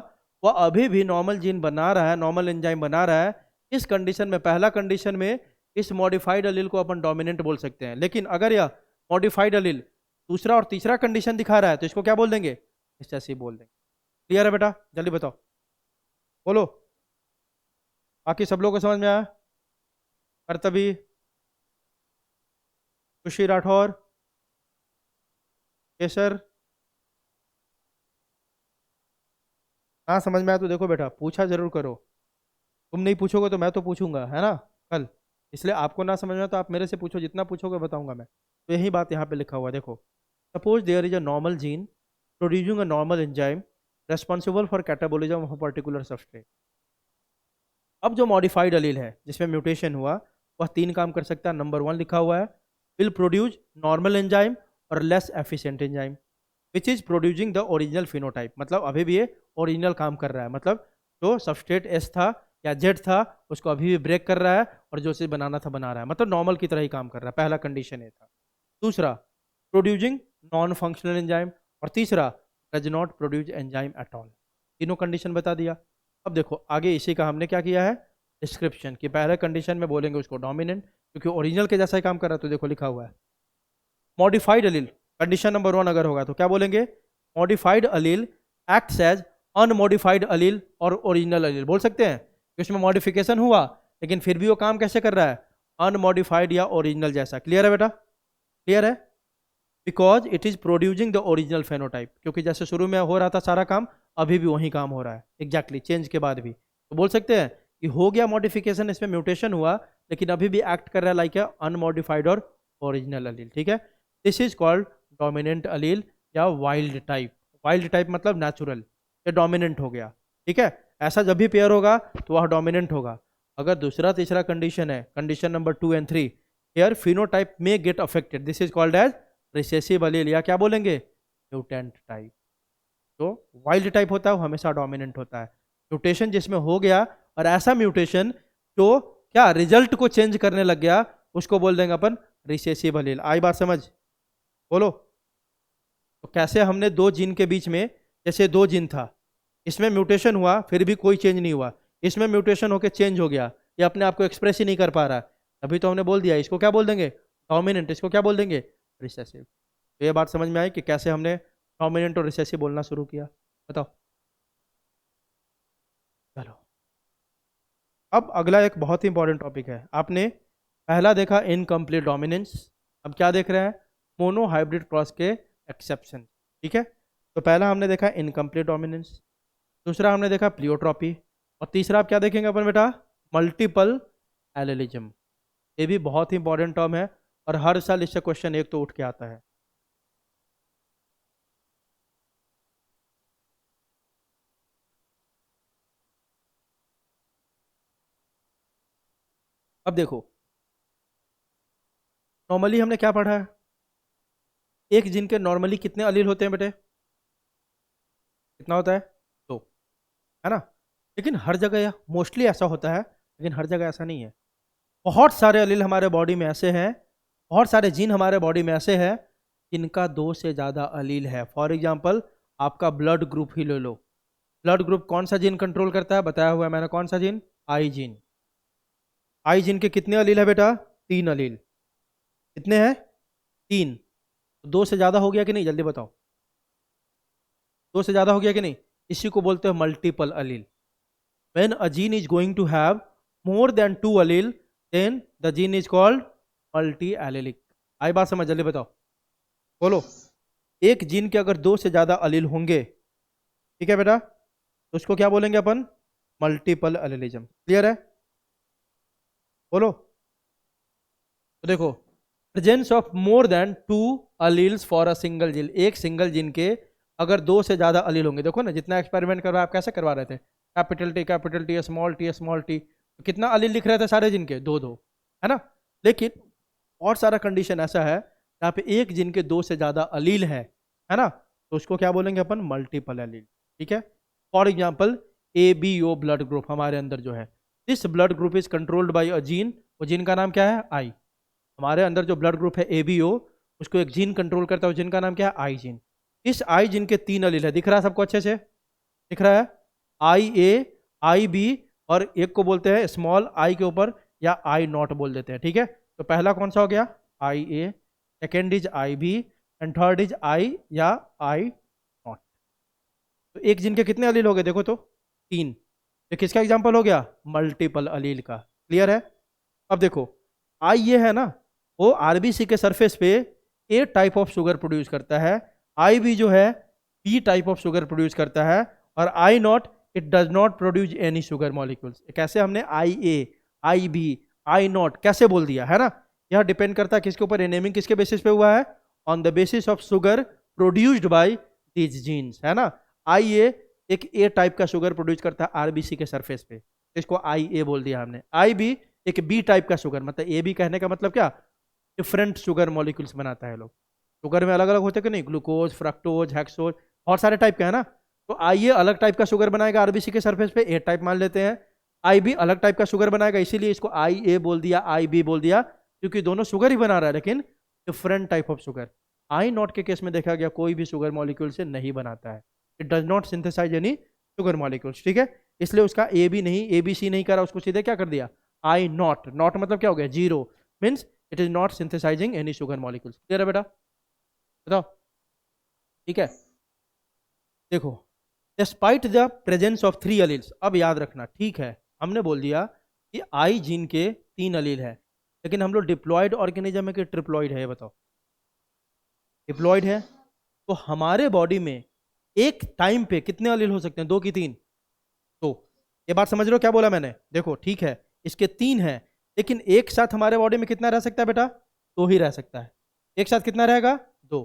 वह अभी भी नॉर्मल जीन बना रहा है, नॉर्मल एंजाइम बना रहा है। इस कंडीशन में, पहला कंडीशन में, इस मॉडिफाइड अलील को अपन डोमिनेंट बोल सकते हैं। लेकिन अगर यह मॉडिफाइड अलील दूसरा और तीसरा कंडीशन दिखा रहा है तो इसको क्या बोल देंगे, रिसेसिव बोल देंगे। क्लियर है बेटा, जल्दी बताओ, बोलो। बाकी सब लोगों को समझ में आया? कर्तवी, खुशी राठौर, केसर, हाँ समझ में आया तो देखो बेटा, पूछा जरूर करो। तुम नहीं पूछोगे तो मैं तो पूछूंगा, है ना, कल। इसलिए आपको ना समझ में आया तो आप मेरे से पूछो, जितना पूछोगे बताऊंगा मैं। तो यही बात यहाँ पे लिखा हुआ है, देखो। Suppose there is a normal gene producing a normal enzyme responsible for catabolism of a particular substrate. अब जो मॉडिफाइड अलील है जिसमें म्यूटेशन हुआ, वह तीन काम कर सकता है। नंबर 1 लिखा हुआ है, विल प्रोड्यूस नॉर्मल एंजाइम और less efficient enzyme which is producing the original phenotype. मतलब अभी भी ये ओरिजिनल काम कर रहा है, मतलब जो सबस्ट्रेट एस था या जेड था उसको अभी भी ब्रेक कर रहा है, और जो चीज़ बनाना था बना रहा है, मतलब नॉर्मल की तरह ही काम कर रहा है। पहला कंडीशन ये था। दूसरा, प्रोड्यूसिंग नॉन फंक्शनल एंजाइम, और तीसरा, does not produce enzyme at all. तीनों कंडीशन बता दिया। अब देखो आगे इसी का हमने क्या किया है, डिस्क्रिप्शन, कि पहले कंडीशन में बोलेंगे उसको डोमिनेंट क्योंकि ओरिजिनल के जैसा ही काम कर रहा है। तो देखो लिखा हुआ है मॉडिफाइड अलील, कंडीशन नंबर 1 अगर होगा तो क्या बोलेंगे, मॉडिफाइड अलील एक्ट्स एज अनमॉडिफाइड अलील और ओरिजिनल अलील, बोल सकते हैं कि उसमें मॉडिफिकेशन हुआ लेकिन फिर भी वो काम कैसे कर रहा है, अनमॉडिफाइड या ओरिजिनल जैसा। क्लियर है बेटा, क्लियर है? Because it is producing the original phenotype, क्योंकि जैसे शुरू में हो रहा था सारा काम, अभी भी वही काम हो रहा है एग्जैक्टली, चेंज के बाद भी। तो बोल सकते हैं कि हो गया मॉडिफिकेशन, इसमें म्यूटेशन हुआ, लेकिन अभी भी एक्ट कर रहा है लाइक अनमॉडिफाइड और ओरिजिनल अलील। ठीक है, दिस इज कॉल्ड डोमिनेंट अलील या वाइल्ड टाइप। वाइल्ड टाइप मतलब नेचुरल, ये डोमिनेंट हो गया। ठीक है, ऐसा जब भी पेयर होगा तो वह डोमिनेंट होगा। अगर दूसरा तीसरा कंडीशन है, condition number 2 and 3, hair phenotype में get affected, this is called as recessive allele, या क्या बोलेंगे, म्यूटेंट टाइप। तो वाइल्ड टाइप होता है वो हमेशा डोमिनेंट होता है। म्यूटेशन जिसमें हो गया, और ऐसा म्यूटेशन जो क्या रिजल्ट को चेंज करने लग गया, उसको बोल देंगे अपन रिसेसिव अलील। आई बात समझ, बोलो। तो कैसे हमने दो जीन के बीच में, जैसे दो जीन था, इसमें म्यूटेशन हुआ फिर भी कोई चेंज नहीं हुआ, इसमें म्यूटेशन होकर चेंज हो गया, ये अपने आप को एक्सप्रेस ही नहीं कर पा रहा, अभी तो हमने बोल दिया इसको क्या बोल देंगे, डोमिनेंट, इसको क्या बोल देंगे, रिसेसिव। तो ये बात समझ में आई कि कैसे हमने डोमिनेंट और रिसेसिव बोलना शुरू किया, बताओ। चलो, अब अगला एक बहुत ही इंपॉर्टेंट टॉपिक है। आपने पहला देखा इनकम्प्लीट डोमिनेंस, अब क्या देख रहे हैं, मोनो हाइब्रिड क्रॉस के एक्सेप्शन। ठीक है, तो पहला हमने देखा इनकम्प्लीट डोमिनेंस, दूसरा हमने देखा प्लियोट्रॉपी, और तीसरा आप क्या देखेंगे अपन बेटा, मल्टीपल एलेलिज्म। ये भी बहुत ही इंपॉर्टेंट टर्म है, और हर साल इससे क्वेश्चन एक तो उठ के आता है। अब देखो, नॉर्मली हमने क्या पढ़ा है, एक जीन के नॉर्मली कितने अलील होते हैं बेटे, कितना होता है, दो, है ना। लेकिन हर जगह या मोस्टली ऐसा होता है, लेकिन हर जगह ऐसा नहीं है। बहुत सारे अलील हमारे बॉडी में ऐसे हैं, बहुत सारे जीन हमारे बॉडी में ऐसे हैं जिनका दो से ज़्यादा अलील है। फॉर एग्जाम्पल, आपका ब्लड ग्रुप ही ले लो। ब्लड ग्रुप कौन सा जीन कंट्रोल करता है, बताया हुआ है मैंने, कौन सा जीन? आई जीन। आई जीन के कितने अलील है बेटा? 3 अलील। कितने हैं? 3। 2 से ज़्यादा हो गया कि नहीं, जल्दी बताओ। 2 से ज़्यादा हो गया कि नहीं? इसी को बोलते हैं multiple Aleel. When a gene is going to have more than 2 allele, then the gene is called multi-allelic। आई बात समझ, जल्दी बताओ, बोलो। एक जीन के अगर 2 से ज्यादा अलील होंगे, ठीक है बेटा, तो उसको क्या बोलेंगे अपन? Multiple allelism. क्लियर है? बोलो। तो देखो, presence of more than 2 alleles for a single gene, एक सिंगल जीन के अगर 2 से ज्यादा अलील होंगे, देखो ना जितना एक्सपेरिमेंट करवा आप कैसे करवा रहे थे, कैपिटल टी स्मॉल टी, तो कितना अलील लिख रहे थे सारे जिन के? 2 2, है ना। लेकिन और सारा कंडीशन ऐसा है जहाँ पे एक जिन के 2 से ज़्यादा अलील है ना, तो उसको क्या बोलेंगे अपन? मल्टीपल अलील। ठीक है। For example ABO blood group हमारे अंदर जो है, this blood group is controlled by a gene, वो जीन का नाम क्या है? आई। हमारे अंदर जो ब्लड ग्रुप है ABO, उसको एक जीन कंट्रोल करता है, जिन का नाम क्या है? आई जीन। इस आई जीन के 3 अलील है, दिख रहा है सबको अच्छे से? दिख रहा है? IA, IB, और एक को बोलते हैं स्मॉल आई के ऊपर या I0 बोल देते हैं। ठीक है। तो पहला कौन सा हो गया? IA, second is IB, and third is I या I0। तो एक जिन के कितने अलील हो गए देखो तो? 3। ये किसका एग्जाम्पल हो गया? मल्टीपल अलील का। क्लियर है? अब देखो, आई ये है ना, वो RBC के सरफेस पे A type of sugar produce करता है, IB जो है B type of sugar produce करता है, और I0 it does not produce any sugar molecules. कैसे हमने IA, IB, I0 कैसे बोल दिया, है ना? यह डिपेंड करता है किसके ऊपर? नेमिंग किसके बेसिस पे हुआ है? On the basis of sugar produced by these genes, है ना। IA एक A टाइप का शुगर प्रोड्यूस करता है RBC के सरफेस पे, इसको IA बोल दिया हमने। IB एक B टाइप का शुगर, मतलब AB कहने का मतलब क्या? डिफरेंट शुगर मॉलिक्यूल्स बनाता है लोग। शुगर में अलग अलग होते कि नहीं, ग्लूकोज, फ्रक्टोज, हेक्सोज, बहुत सारे टाइप के, है ना। तो IA अलग टाइप का शुगर बनाएगा RBC के सरफेस पे, A टाइप मान लेते हैं। IB अलग टाइप का शुगर बनाएगा, इसीलिए इसको IA बोल दिया, IB बोल दिया, क्योंकि दोनों शुगर ही बना रहा है लेकिन different type of sugar. I0 के केस में देखा गया कोई भी शुगर मॉलिक्यूल से नहीं बनाता है, it does not synthesise any sugar molecules. ठीक है। इसलिए उसका AB नहीं, ABC नहीं करा, उसको सीधे क्या कर दिया? I0। नॉट मतलब क्या हो गया? 0, means it is not synthesising any sugar molecules. Clear है बेटा? बताओ। ठीक है। देखो, despite the presence of 3 alleles, अब याद रखना, ठीक है, हमने बोल दिया कि आई जीन के 3 अलील है, लेकिन हम लोग डिप्लॉयड ऑर्गेनिज्म है कि ट्रिप्लॉयड है, ये बताओ। डिप्लॉयड है, तो हमारे बॉडी में एक टाइम पे कितने अलील हो सकते हैं? 2 की 3? तो ये बात समझ रहे हो क्या बोला मैंने? देखो, ठीक है, इसके 3 है, लेकिन एक साथ हमारे बॉडी में कितना रह सकता है बेटा? 2 ही रह सकता है। एक साथ कितना रहेगा? 2।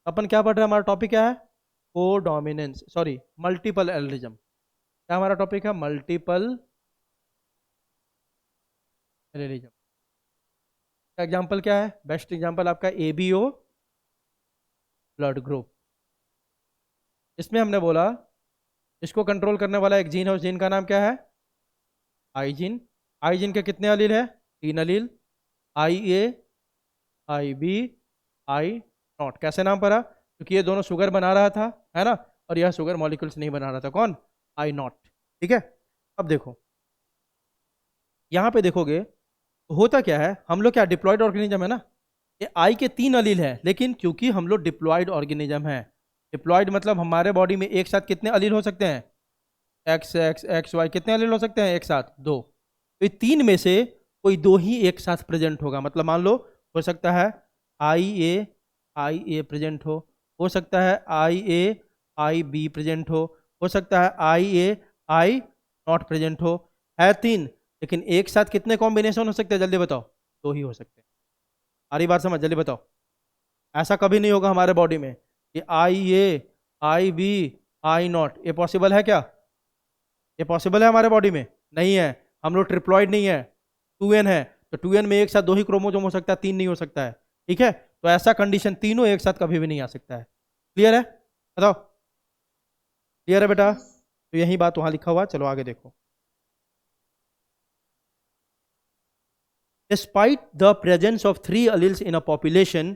अपन क्या पढ़ रहे हैं? हमारा टॉपिक क्या है? Codominance, sorry, multiple allelism. क्या हमारा टॉपिक है? Multiple allelism. का एग्जांपल क्या है? बेस्ट एग्जांपल आपका ABO ब्लड ग्रुप। इसमें हमने बोला इसको कंट्रोल करने वाला एक जीन है, उस जीन का नाम क्या है? आई जीन। आई जीन के कितने अलील है? 3 अलील, IA, IB, I0। कैसे नाम पड़ा? क्योंकि ये दोनों शुगर बना रहा था, है ना, और यह शुगर मॉलिक्यूल्स नहीं बना रहा था। कौन? I0। ठीक है। अब देखो, यहाँ पे देखोगे तो होता क्या है, हम लोग क्या डिप्लॉयड ऑर्गेनिज्म है ना, ये आई के 3 अलील है, लेकिन क्योंकि हम लोग डिप्लॉयड ऑर्गेनिज्म है, डिप्लॉयड मतलब हमारे बॉडी में एक साथ कितने अलील हो सकते हैं? XY कितने अलील हो सकते हैं एक साथ? 2। तो ये 3 में से कोई 2 ही एक साथ प्रेजेंट होगा। मतलब मान लो, हो सकता है IA प्रेजेंट हो सकता है IA IB प्रेजेंट हो सकता है IA I0 प्रेजेंट है 3, लेकिन एक साथ कितने कॉम्बिनेशन हो सकते हैं? जल्दी बताओ। 2 ही हो सकते हैं। सारी बात समझ, जल्दी बताओ। ऐसा कभी नहीं होगा हमारे बॉडी में कि IA IB I0, ये पॉसिबल है क्या? ये पॉसिबल है हमारे बॉडी में? नहीं है। हम लोग ट्रिप्लॉइड नहीं है, 2N है, तो 2N में एक साथ 2 ही क्रोमोसोम हो सकता है, 3 नहीं हो सकता है। ठीक है। तो ऐसा कंडीशन तीनों एक साथ कभी भी नहीं आ सकता है। क्लियर है? बताओ। क्लियर है बेटा? तो यही बात वहां लिखा हुआ, चलो आगे देखो। Despite the presence of 3 alleles in a population,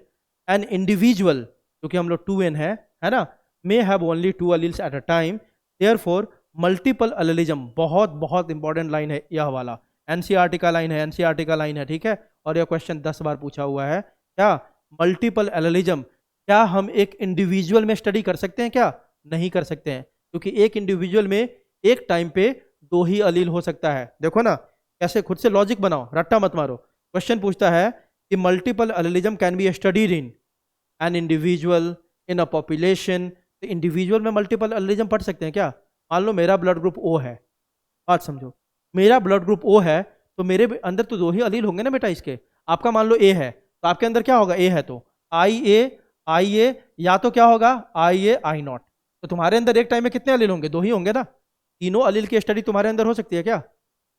an individual, क्योंकि हम लोग 2N है ना, may have only two alleles at a time, therefore multiple allelism, बहुत बहुत इंपॉर्टेंट लाइन है यह वाला, एनसीईआरटी का लाइन है, एनसीईआरटी का लाइन है, ठीक है। और यह क्वेश्चन 10 बार पूछा हुआ है, क्या मल्टीपल एलेलिज्म क्या हम एक इंडिविजुअल में स्टडी कर सकते हैं? क्या नहीं कर सकते हैं, क्योंकि एक इंडिविजुअल में एक टाइम पे दो ही अलील हो सकता है। देखो ना कैसे, खुद से लॉजिक बनाओ, रट्टा मत मारो। क्वेश्चन पूछता है कि multiple allelism can be studied in an individual, in a population. तो इंडिविजुअल में मल्टीपल एलेलिज्म पढ़ सकते हैं क्या? मान लो मेरा ब्लड ग्रुप ओ है, बात समझो, मेरा ब्लड ग्रुप ओ है, तो मेरे अंदर तो दो ही अलील होंगे ना बेटा इसके। आपका मान लो ए है, तो आपके अंदर क्या होगा? ए है तो आई ए, या तो क्या होगा? आई ए आई नॉट। तो तुम्हारे अंदर एक टाइम में कितने अलील होंगे? दो ही होंगे ना। तीनों अलील की स्टडी तुम्हारे अंदर हो सकती है क्या?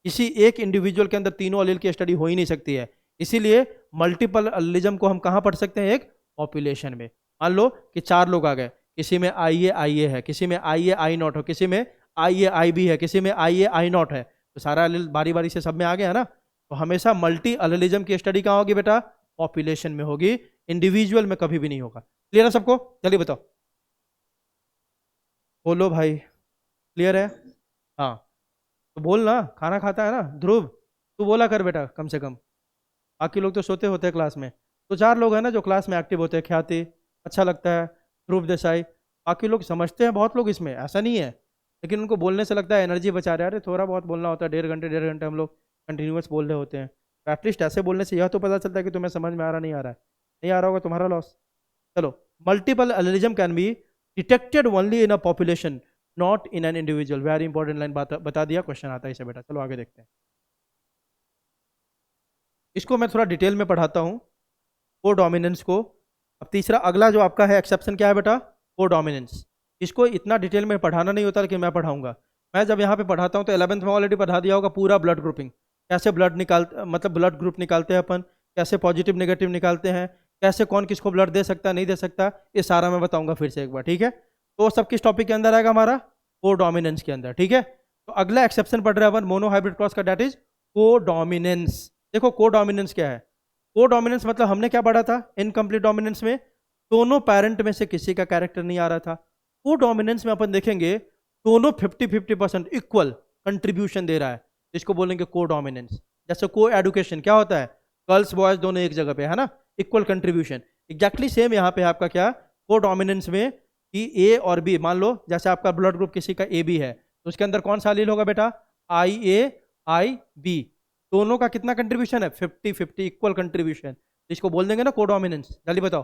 किसी एक इंडिविजुअल के अंदर तीनों अलील की स्टडी हो ही नहीं सकती है। इसीलिए मल्टीपल अलीलिज्म को हम कहाँ पढ़ सकते हैं? एक पॉपुलेशन में। मान लो कि 4 लोग आ गए, किसी में आई ए है, किसी में आई ए आई नॉट हो, किसी में आई ए आई बी है, किसी में आई ए आई नॉट है, तो सारा अलील बारी बारी से सब में आ गया ना। तो हमेशा मल्टी अलीलिज्म की स्टडी कहाँ होगी बेटा? पॉपुलेशन में होगी, इंडिविजुअल में कभी भी नहीं होगा। क्लियर है सबको? जल्दी बताओ, बोलो भाई, क्लियर है? हाँ तो बोल ना, खाना खाता है ना ध्रुव, तू बोला कर बेटा कम से कम। बाकी लोग तो सोते होते हैं क्लास में। तो 4 लोग हैं ना जो क्लास में एक्टिव होते हैं, ख्याति अच्छा लगता है, ध्रुव देसाई, बाकी लोग समझते हैं, बहुत लोग इसमें, ऐसा नहीं है, लेकिन उनको बोलने से लगता है एनर्जी बचा रहे हैं। अरे थोड़ा बहुत बोलना होता है, 1.5 घंटे हम लोग कंटिन्यूस बोल रहे होते हैं, तो एटलीस्ट ऐसे बोलने से यह तो पता चलता है कि तुम्हें समझ में आ रहा नहीं आ रहा है। नहीं आ रहा होगा तुम्हारा लॉस। चलो, multiple allelism can be detected only in a population, not in an individual. Very important line बता दिया, क्वेश्चन आता है इसे बेटा। चलो आगे देखते हैं, इसको मैं थोड़ा डिटेल में पढ़ाता हूँ, को डोमिनेंस को। अब तीसरा अगला जो आपका है एक्सेप्शन क्या है बेटा? को डोमिनेंस। इसको इतना डिटेल में पढ़ाना नहीं होता, लेकिन मैं पढ़ाऊंगा। मैं जब यहाँ पे पढ़ाता हूँ तो 11th में ऑलरेडी पढ़ा दिया होगा पूरा ब्लड ग्रुपिंग, कैसे ब्लड मतलब ब्लड ग्रुप निकालते हैं अपन, कैसे पॉजिटिव नेगेटिव निकालते हैं, कैसे कौन किसको ब्लड दे सकता है नहीं दे सकता, ये सारा मैं बताऊंगा फिर से एक बार, ठीक है। तो सब किस टॉपिक के अंदर आएगा? हमारा को डोमिनेंस के अंदर, ठीक है। तो अगला एक्सेप्शन पढ़ रहे हैं अपन मोनो हाइब्रिड क्रॉस का, डेट इज को डोमिनेंस। देखो को डोमिनेंस क्या है? को डोमिनेंस मतलब हमने क्या पढ़ा था इनकम्प्लीट डोमिनेंस में? दोनों पेरेंट में से किसी का कैरेक्टर नहीं आ रहा था। को डोमिनेंस में अपन देखेंगे दोनों 50-50% इक्वल कंट्रीब्यूशन दे रहा है, इसको बोलेंगे को डोमिनेंस। जैसे को एडुकेशन क्या होता है? गर्ल्स बॉयज दोनों एक जगह पे है ना, इक्वल कंट्रीब्यूशन। एग्जैक्टली सेम यहाँ पे आपका क्या को डोमिनेंस में कि ए और बी, मान लो जैसे आपका ब्लड ग्रुप किसी का ए बी है, तो उसके अंदर कौन सा एलील होगा बेटा? आई ए आई बी। दोनों का कितना कंट्रीब्यूशन है? 50-50 इक्वल कंट्रीब्यूशन, इसको बोल देंगे ना को डोमिनेंस। जल्दी बताओ,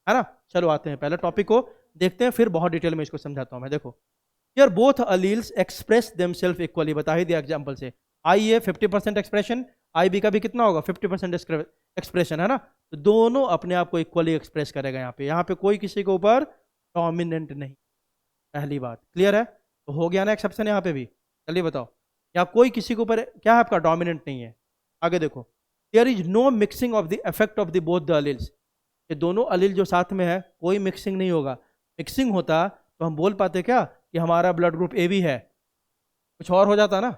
है ना। चलो आते हैं पहले टॉपिक को देखते हैं, फिर बहुत डिटेल में इसको समझाता हूं मैं। देखो यार, both alleles express themselves equally, बता ही दिया एग्जांपल से। आई ए 50% एक्सप्रेशन, आई बी का भी कितना होगा? 50% एक्सप्रेशन, है ना। तो दोनों अपने आप को इक्वली एक्सप्रेस करेगा। यहाँ पे कोई किसी के ऊपर डोमिनेंट नहीं, पहली बात क्लियर है। तो हो गया ना एक्सेप्शन यहाँ पे भी। चलिए बताओ, यहाँ कोई किसी के ऊपर क्या है आपका? डोमिनेंट नहीं है। आगे देखो, there is no mixing of the effect of the both the alleles. ये दोनों अलील जो साथ में है कोई मिक्सिंग नहीं होगा। मिक्सिंग होता तो हम बोल पाते क्या कि हमारा ब्लड ग्रुप ए बी है, कुछ और हो जाता ना,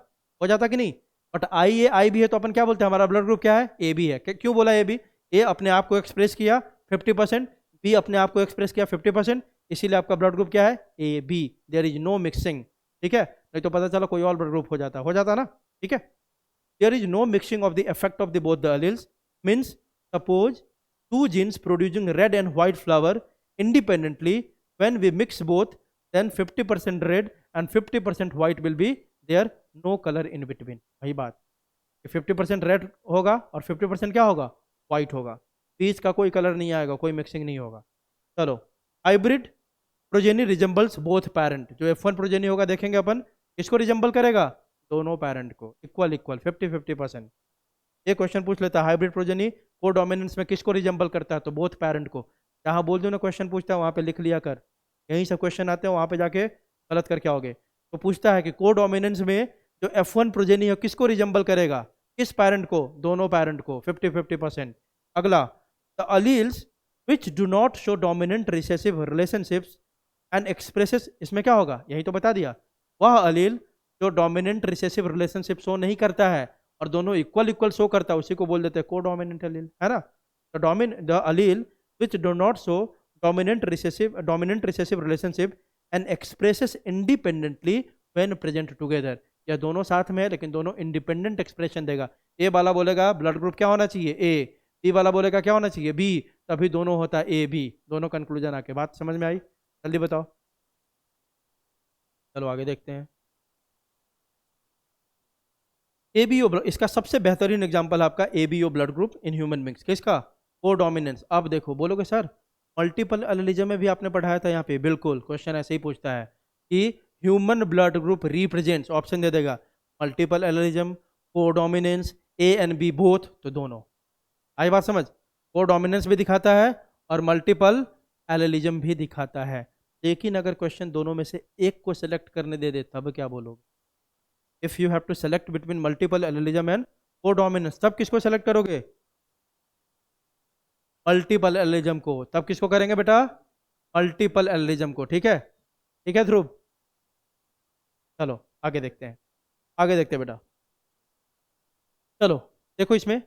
हो जाता कि नहीं। बट आई बी है तो अपन क्या बोलते हैं? हमारा ब्लड ग्रुप क्या है? ए बी है। क्यों बोला ए बी? ए अपने आप को एक्सप्रेस किया 50%, बी अपने आप को एक्सप्रेस किया 50%, इसीलिए आपका ब्लड ग्रुप क्या है? A B. There is no mixing, ठीक है। नहीं तो पता चला कोई और ब्लड ग्रुप हो जाता ना, ठीक है। There is no mixing of the effect of the both the alleles, means suppose two genes producing red and white flower independently. When we mix both, then 50% red and 50% white will be there, no color in between। वही बात, 50% red होगा और 50% क्या होगा? White होगा, बीच का कोई colour नहीं आएगा, कोई मिक्सिंग नहीं होगा। चलो, hybrid progeny resembles both parent. जो F1 प्रोजेनी होगा देखेंगे अपन, किसको रिजेंबल करेगा? दोनों पेरेंट को, इक्वल 50-50%। ये क्वेश्चन पूछ लेता है हाइब्रिड प्रोजेनी को डोमिनेंस में किसको रिजेंबल करता है? तो बोथ पेरेंट को। जहाँ बोल दो ना क्वेश्चन पूछता है वहाँ पे लिख लिया कर, यहीं सब क्वेश्चन आते हैं, वहाँ पे जाके गलत करके आओगे। तो पूछता है कि को डोमिनेंस में जो F1 प्रोजेनी है किसको रिजेंबल करेगा? किस पेरेंट को? दोनों पेरेंट को, 50-50%। अगला, the alleles which do not show dominant recessive relationships and expresses, इसमें क्या होगा? यही तो बता दिया, वह अलील जो डोमिनेंट रिसेसिव रिलेशनशिप शो नहीं करता है और दोनों इक्वल शो करता है, उसी को बोल देते हैं को डोमिनेंट अलील, है ना। The allele which do not show dominant recessive relationship and expresses independently when present together. या दोनों साथ में है लेकिन दोनों इंडिपेंडेंट एक्सप्रेशन देगा। ए वाला बोलेगा ब्लड ग्रुप क्या होना चाहिए, ए, बी वाला बोलेगा क्या होना चाहिए, बी, तभी दोनों होता है ए बी, दोनों कंक्लूजन आके। बात समझ में आई? जल्दी बताओ। चलो आगे देखते हैं। एबीओ, इसका सबसे बेहतरीन एग्जांपल आपका ABO blood group in human beings. किसका? को डोमिनेंस। अब देखो, बोलोगे सर मल्टीपल एलिलिज्म में भी आपने पढ़ाया था यहाँ पे, बिल्कुल क्वेश्चन ऐसे ही पूछता है कि human blood group represents, option दे देगा multiple allelism, codominance, A and B both, तो दोनों। आई बात समझ? को डोमिनेंस भी दिखाता है और मल्टीपल एलिलिज्म भी दिखाता है। लेकिन अगर क्वेश्चन दोनों में से एक को सिलेक्ट करने दे दे तब क्या बोलोगे? If you have to select between multiple allelism and codominance, तब किसको सेलेक्ट करोगे? मल्टीपल एलिलिज्म को। तब किसको करेंगे बेटा? मल्टीपल एलिलिज्म को। ठीक है? ठीक है ध्रुव? चलो आगे देखते हैं, आगे देखते हैं बेटा। चलो देखो, इसमें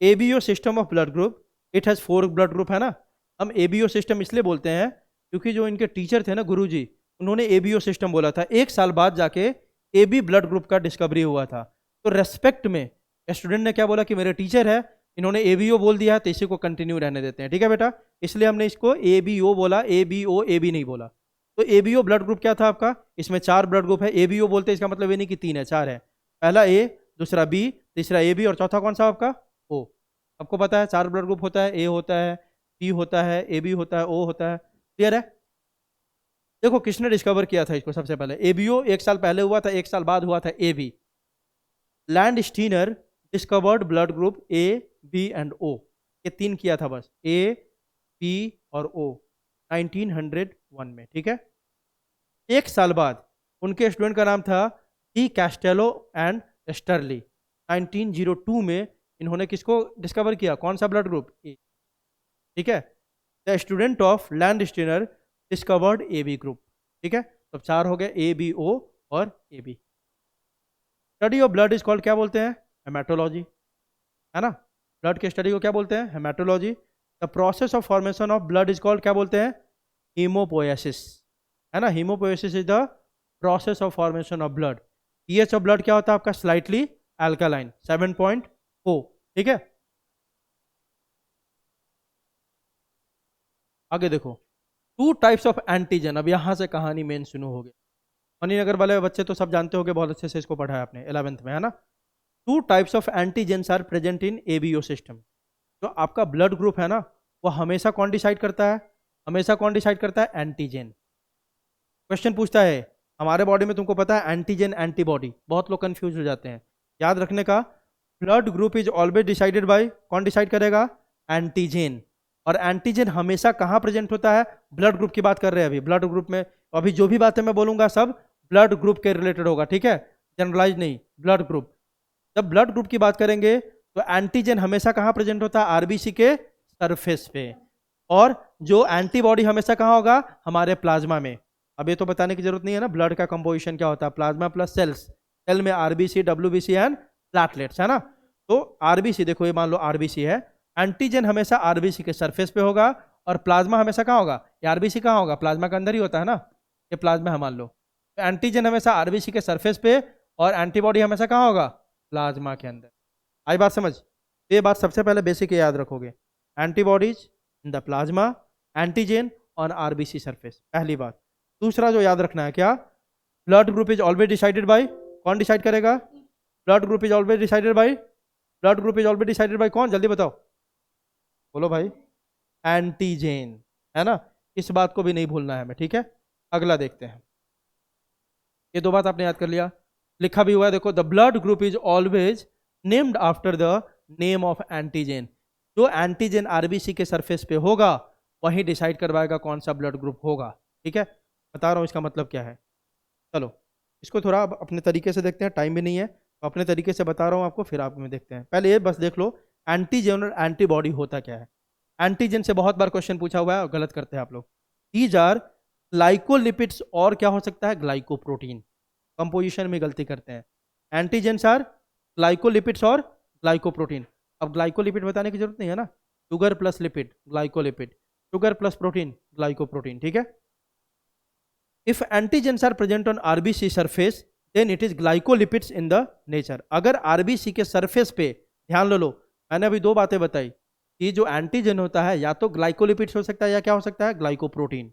ABO system of blood group, it has 4 blood group, है ना। हम एबीओ सिस्टम इसलिए बोलते हैं क्योंकि जो इनके टीचर थे ना, गुरुजी, उन्होंने एबीओ सिस्टम बोला था। 1 साल बाद जाके एबी ब्लड ग्रुप का डिस्कवरी हुआ था। तो रेस्पेक्ट में स्टूडेंट ने क्या बोला कि मेरे टीचर है, इन्होंने एबीओ बोल दिया है तो इसी को कंटिन्यू रहने देते हैं। ठीक है बेटा? इसलिए हमने इसको एबीओ बोला, एबीओ एबी नहीं बोला। तो एबीओ ब्लड ग्रुप क्या था आपका? इसमें 4 ब्लड ग्रुप है। एबीओ बोलते हैं इसका मतलब ये नहीं कि 3 है, 4 है। पहला ए, दूसरा बी, तीसरा ए बी और चौथा कौन सा आपका? ओ। आपको पता है 4 ब्लड ग्रुप होता है, ए होता है, बी होता है, ए बी होता है, ओ होता है। क्लियर है? देखो किसने डिस्कवर किया था इसको सबसे पहले? एबीओ 1 साल पहले हुआ था, 1 साल बाद हुआ था AB. Landsteiner discovered blood group A B and O. ये 3 किया था बस, ए बी और ओ, 1901 में। ठीक है? 1 साल बाद उनके स्टूडेंट का नाम था डी कैस्टेलो एंड स्टर्ली। 1902 में इन्होंने किसको डिस्कवर किया? कौन सा ब्लड ग्रुप? ए। ठीक है? The student of Landsteiner discovered A B group. ठीक है? तो 4 हो गए, ए बी ओ और A B. Study of blood is called क्या बोलते हैं? हेमेटोलॉजी, है ना। ब्लड के स्टडी को क्या बोलते हैं? Hematology. The process of formation of blood is called क्या बोलते हैं? हीमोपोएसिस, है ना। Hemopoiesis is the process of formation of blood. PH of blood क्या होता है आपका? Slightly alkaline, 7.4। ठीक है? आगे देखो, 2 टाइप्स ऑफ एंटीजन। अब यहां से कहानी मेन शुरू हो गई। मणिनगर वाले बच्चे तो सब जानते होंगे, बहुत अच्छे से इसको पढ़ा है आपने 11th में, है ना। 2 types of antigens are present in ABO system. जो आपका ब्लड ग्रुप है ना, वो हमेशा कौन डिसाइड करता है? हमेशा कौन डिसाइड करता है? एंटीजन। क्वेश्चन पूछता है हमारे बॉडी में, तुमको पता है एंटीजन एंटीबॉडी, बहुत लोग कंफ्यूज हो जाते हैं। याद रखने का, blood group is always decided by, कौन डिसाइड करेगा? एंटीजन। और एंटीजन हमेशा कहाँ प्रेजेंट होता है? ब्लड ग्रुप की बात कर रहे हैं अभी, ब्लड ग्रुप में। अभी जो भी बातें मैं बोलूंगा सब ब्लड ग्रुप के रिलेटेड होगा। ठीक है? जनरलाइज नहीं, ब्लड ग्रुप। जब ब्लड ग्रुप की बात करेंगे तो एंटीजन हमेशा कहाँ प्रेजेंट होता है? आरबीसी के सरफेस पे। और जो एंटीबॉडी हमेशा कहाँ होगा? हमारे प्लाज्मा में। अब ये तो बताने की जरूरत नहीं है ना, ब्लड का कंपोजिशन क्या होता है? Plasma plus cells. सेल में आरबीसी, डब्ल्यूबीसी एंड प्लेटलेट्स, है ना। तो आरबीसी, देखो ये मान लो आरबीसी है, एंटीजन हमेशा आरबीसी के सरफेस पे होगा और प्लाज्मा हमेशा कहाँ होगा? ये आरबीसी कहाँ होगा? प्लाज्मा के अंदर ही होता है ना, ये प्लाज्मा है मान लो। तो एंटीजन हमेशा आरबीसी के सरफेस पे और एंटीबॉडी हमेशा कहाँ होगा? प्लाज्मा के अंदर। आई बात समझ? ये बात सबसे पहले बेसिक याद रखोगे, antibodies in the plasma, antigen on RBC surface, पहली बात। दूसरा जो याद रखना है क्या? Blood group is always decided by, कौन डिसाइड करेगा? Blood group is always decided by, blood group is always decided by कौन? जल्दी बताओ, बोलो भाई। एंटीजन, है ना। इस बात को भी नहीं भूलना है हमें। ठीक है? अगला देखते हैं। ये 2 बात आपने याद कर लिया, लिखा भी हुआ है देखो, the blood group is always named after the name of antigen. जो एंटीजन आरबीसी के सरफेस पे होगा वही डिसाइड करवाएगा कौन सा ब्लड ग्रुप होगा। ठीक है? बता रहा हूँ इसका मतलब क्या है। चलो इसको थोड़ा अपने तरीके से देखते हैं, टाइम भी नहीं है तो अपने तरीके से बता रहा हूँ आपको, फिर आप में देखते हैं। पहले ये बस देख लो एंटीजन और एंटीबॉडी होता क्या है। एंटीजन से बहुत बार क्वेश्चन पूछा हुआ है और गलत करते हैं आप लोग। दीज आर ग्लाइकोलिपिड्स, और क्या हो सकता है? ग्लाइकोप्रोटीन। कंपोजिशन में गलती करते हैं। एंटीजेंस आर ग्लाइकोलिपिड्स और ग्लाइकोप्रोटीन। अब ग्लाइकोलिपिड बताने की जरूरत नहीं है ना, sugar plus lipid glycolipid. Sugar plus protein, glycoprotein, ठीक है। If antigens are present on RBC surface then it is glycolipids in the nature. अगर आरबीसी के सरफेस पे, ध्यान लो, मैंने अभी दो बातें बताई कि जो एंटीजन होता है या तो ग्लाइकोलिपिड्स हो सकता है या क्या हो सकता है, ग्लाइकोप्रोटीन।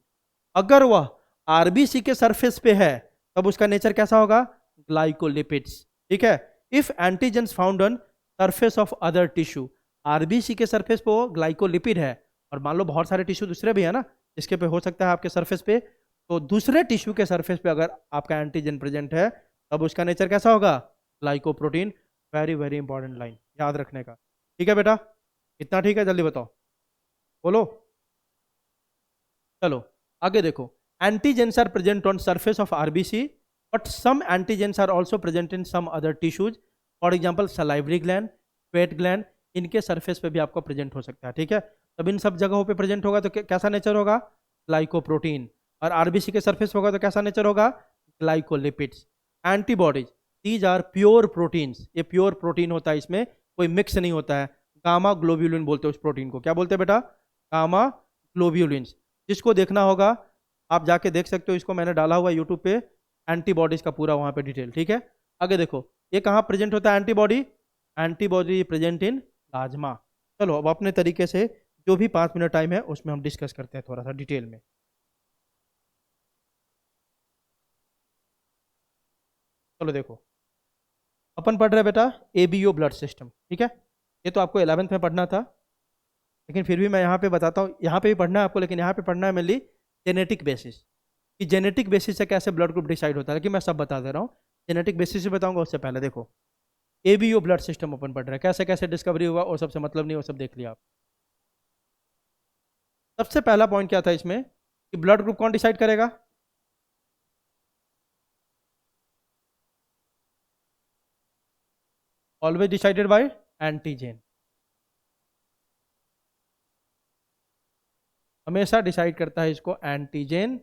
अगर वह आरबीसी के सरफेस पे है तब उसका नेचर कैसा होगा, ग्लाइकोलिपिड्स, ठीक है। If antigens found on surface of other tissue, RBC के सरफेस पे वो ग्लाइकोलिपिड है, और मान लो बहुत सारे टिश्यू दूसरे भी है ना जिसके पे हो सकता है आपके सरफेस पे, तो दूसरे टिश्यू के सरफेस पे अगर आपका एंटीजन प्रेजेंट है तब उसका नेचर कैसा होगा, glycoprotein. Very very important line याद रखने का, ठीक है बेटा, इतना ठीक है, जल्दी बताओ, बोलो। चलो आगे देखो, antigens are present on surface of RBC but some antigens are also present in some other tissues, for example salivary gland, sweat gland, इनके सरफेस पे भी आपको प्रेजेंट हो सकता है, ठीक है। तब इन सब जगहों पे प्रेजेंट होगा तो कैसा नेचर होगा, ग्लाइकोप्रोटीन। और आरबीसी के सरफेस होगा तो कैसा नेचर होगा, glycolipids. Antibodies, these are pure proteins, ये प्योर प्रोटीन होता है, इसमें कोई मिक्स नहीं होता है। गामा ग्लोब्यूलिन बोलते हैं उस प्रोटीन को, क्या बोलते हैं बेटा, गामा ग्लोब्यूलिन्स। जिसको देखना होगा आप जाके देख सकते हो, इसको मैंने डाला हुआ यूट्यूब पे, एंटीबॉडीज का पूरा वहां पे डिटेल, ठीक है। आगे देखो, ये कहाँ प्रेजेंट होता है antibody, antibody present in plasma. चलो अब अपने तरीके से जो भी 5 मिनट टाइम है उसमें हम डिस्कस करते हैं थोड़ा सा डिटेल में। चलो देखो, अपन पढ़ रहे हैं बेटा एबीओ ब्लड सिस्टम, ठीक है। ये तो आपको 11th में पढ़ना था, लेकिन फिर भी मैं यहाँ पे बताता हूँ, यहाँ पे भी पढ़ना है आपको, लेकिन यहाँ पे पढ़ना है मेनली जेनेटिक बेसिस, कि जेनेटिक बेसिस से कैसे ब्लड ग्रुप डिसाइड होता है, लेकिन मैं सब बता दे रहा हूँ। जेनेटिक बेसिस से बताऊंगा उससे पहले देखो, एबीओ ब्लड सिस्टम अपन पढ़ रहे हैं, कैसे कैसे डिस्कवरी हुआ और सबसे मतलब नहीं, वो सब देख लिया आप। सबसे पहला पॉइंट क्या था इसमें, कि ब्लड ग्रुप कौन डिसाइड करेगा, ऑलवेज डिसाइडेड बाय एंटीजन, हमेशा डिसाइड करता है इसको एंटीजन।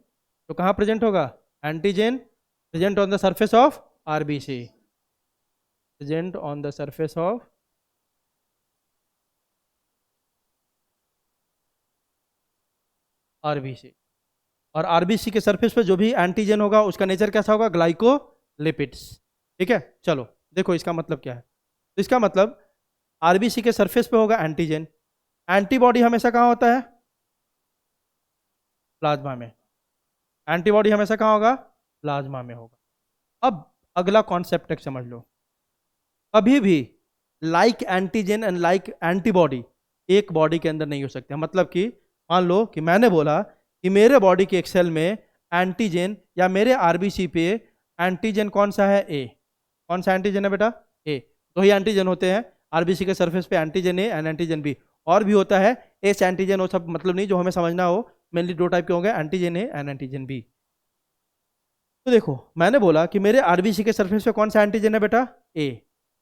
तो कहाँ प्रेजेंट होगा, antigen present on the surface of RBC, present on the surface of RBC. और आरबीसी के सरफेस पे जो भी एंटीजन होगा उसका नेचर कैसा होगा, ग्लाइकोलिपिड्स, ठीक है। चलो देखो इसका मतलब क्या है, तो इसका मतलब आरबीसी के सरफेस पे होगा एंटीजन, एंटीबॉडी हमेशा कहाँ होता है, प्लाज्मा में, एंटीबॉडी हमेशा कहाँ होगा, प्लाज्मा में होगा। अब अगला कॉन्सेप्ट एक समझ लो, कभी भी like antigen and like antibody एक बॉडी के अंदर नहीं हो सकते। मतलब कि मान लो कि मैंने बोला कि मेरे बॉडी के एक सेल में एंटीजन, या मेरे आरबीसी पे एंटीजन कौन सा है, ए, कौन सा एंटीजन है बेटा, ए। दो ही एंटीजन होते हैं आरबीसी के सरफेस पे, antigen A and antigen B, और भी होता है एस एंटीजन, वो सब मतलब नहीं, जो हमें समझना हो, मेनली दो टाइप के होंगे, antigen A and antigen B. तो देखो मैंने बोला कि मेरे आरबीसी के सरफेस पे कौन सा एंटीजन है बेटा, ए,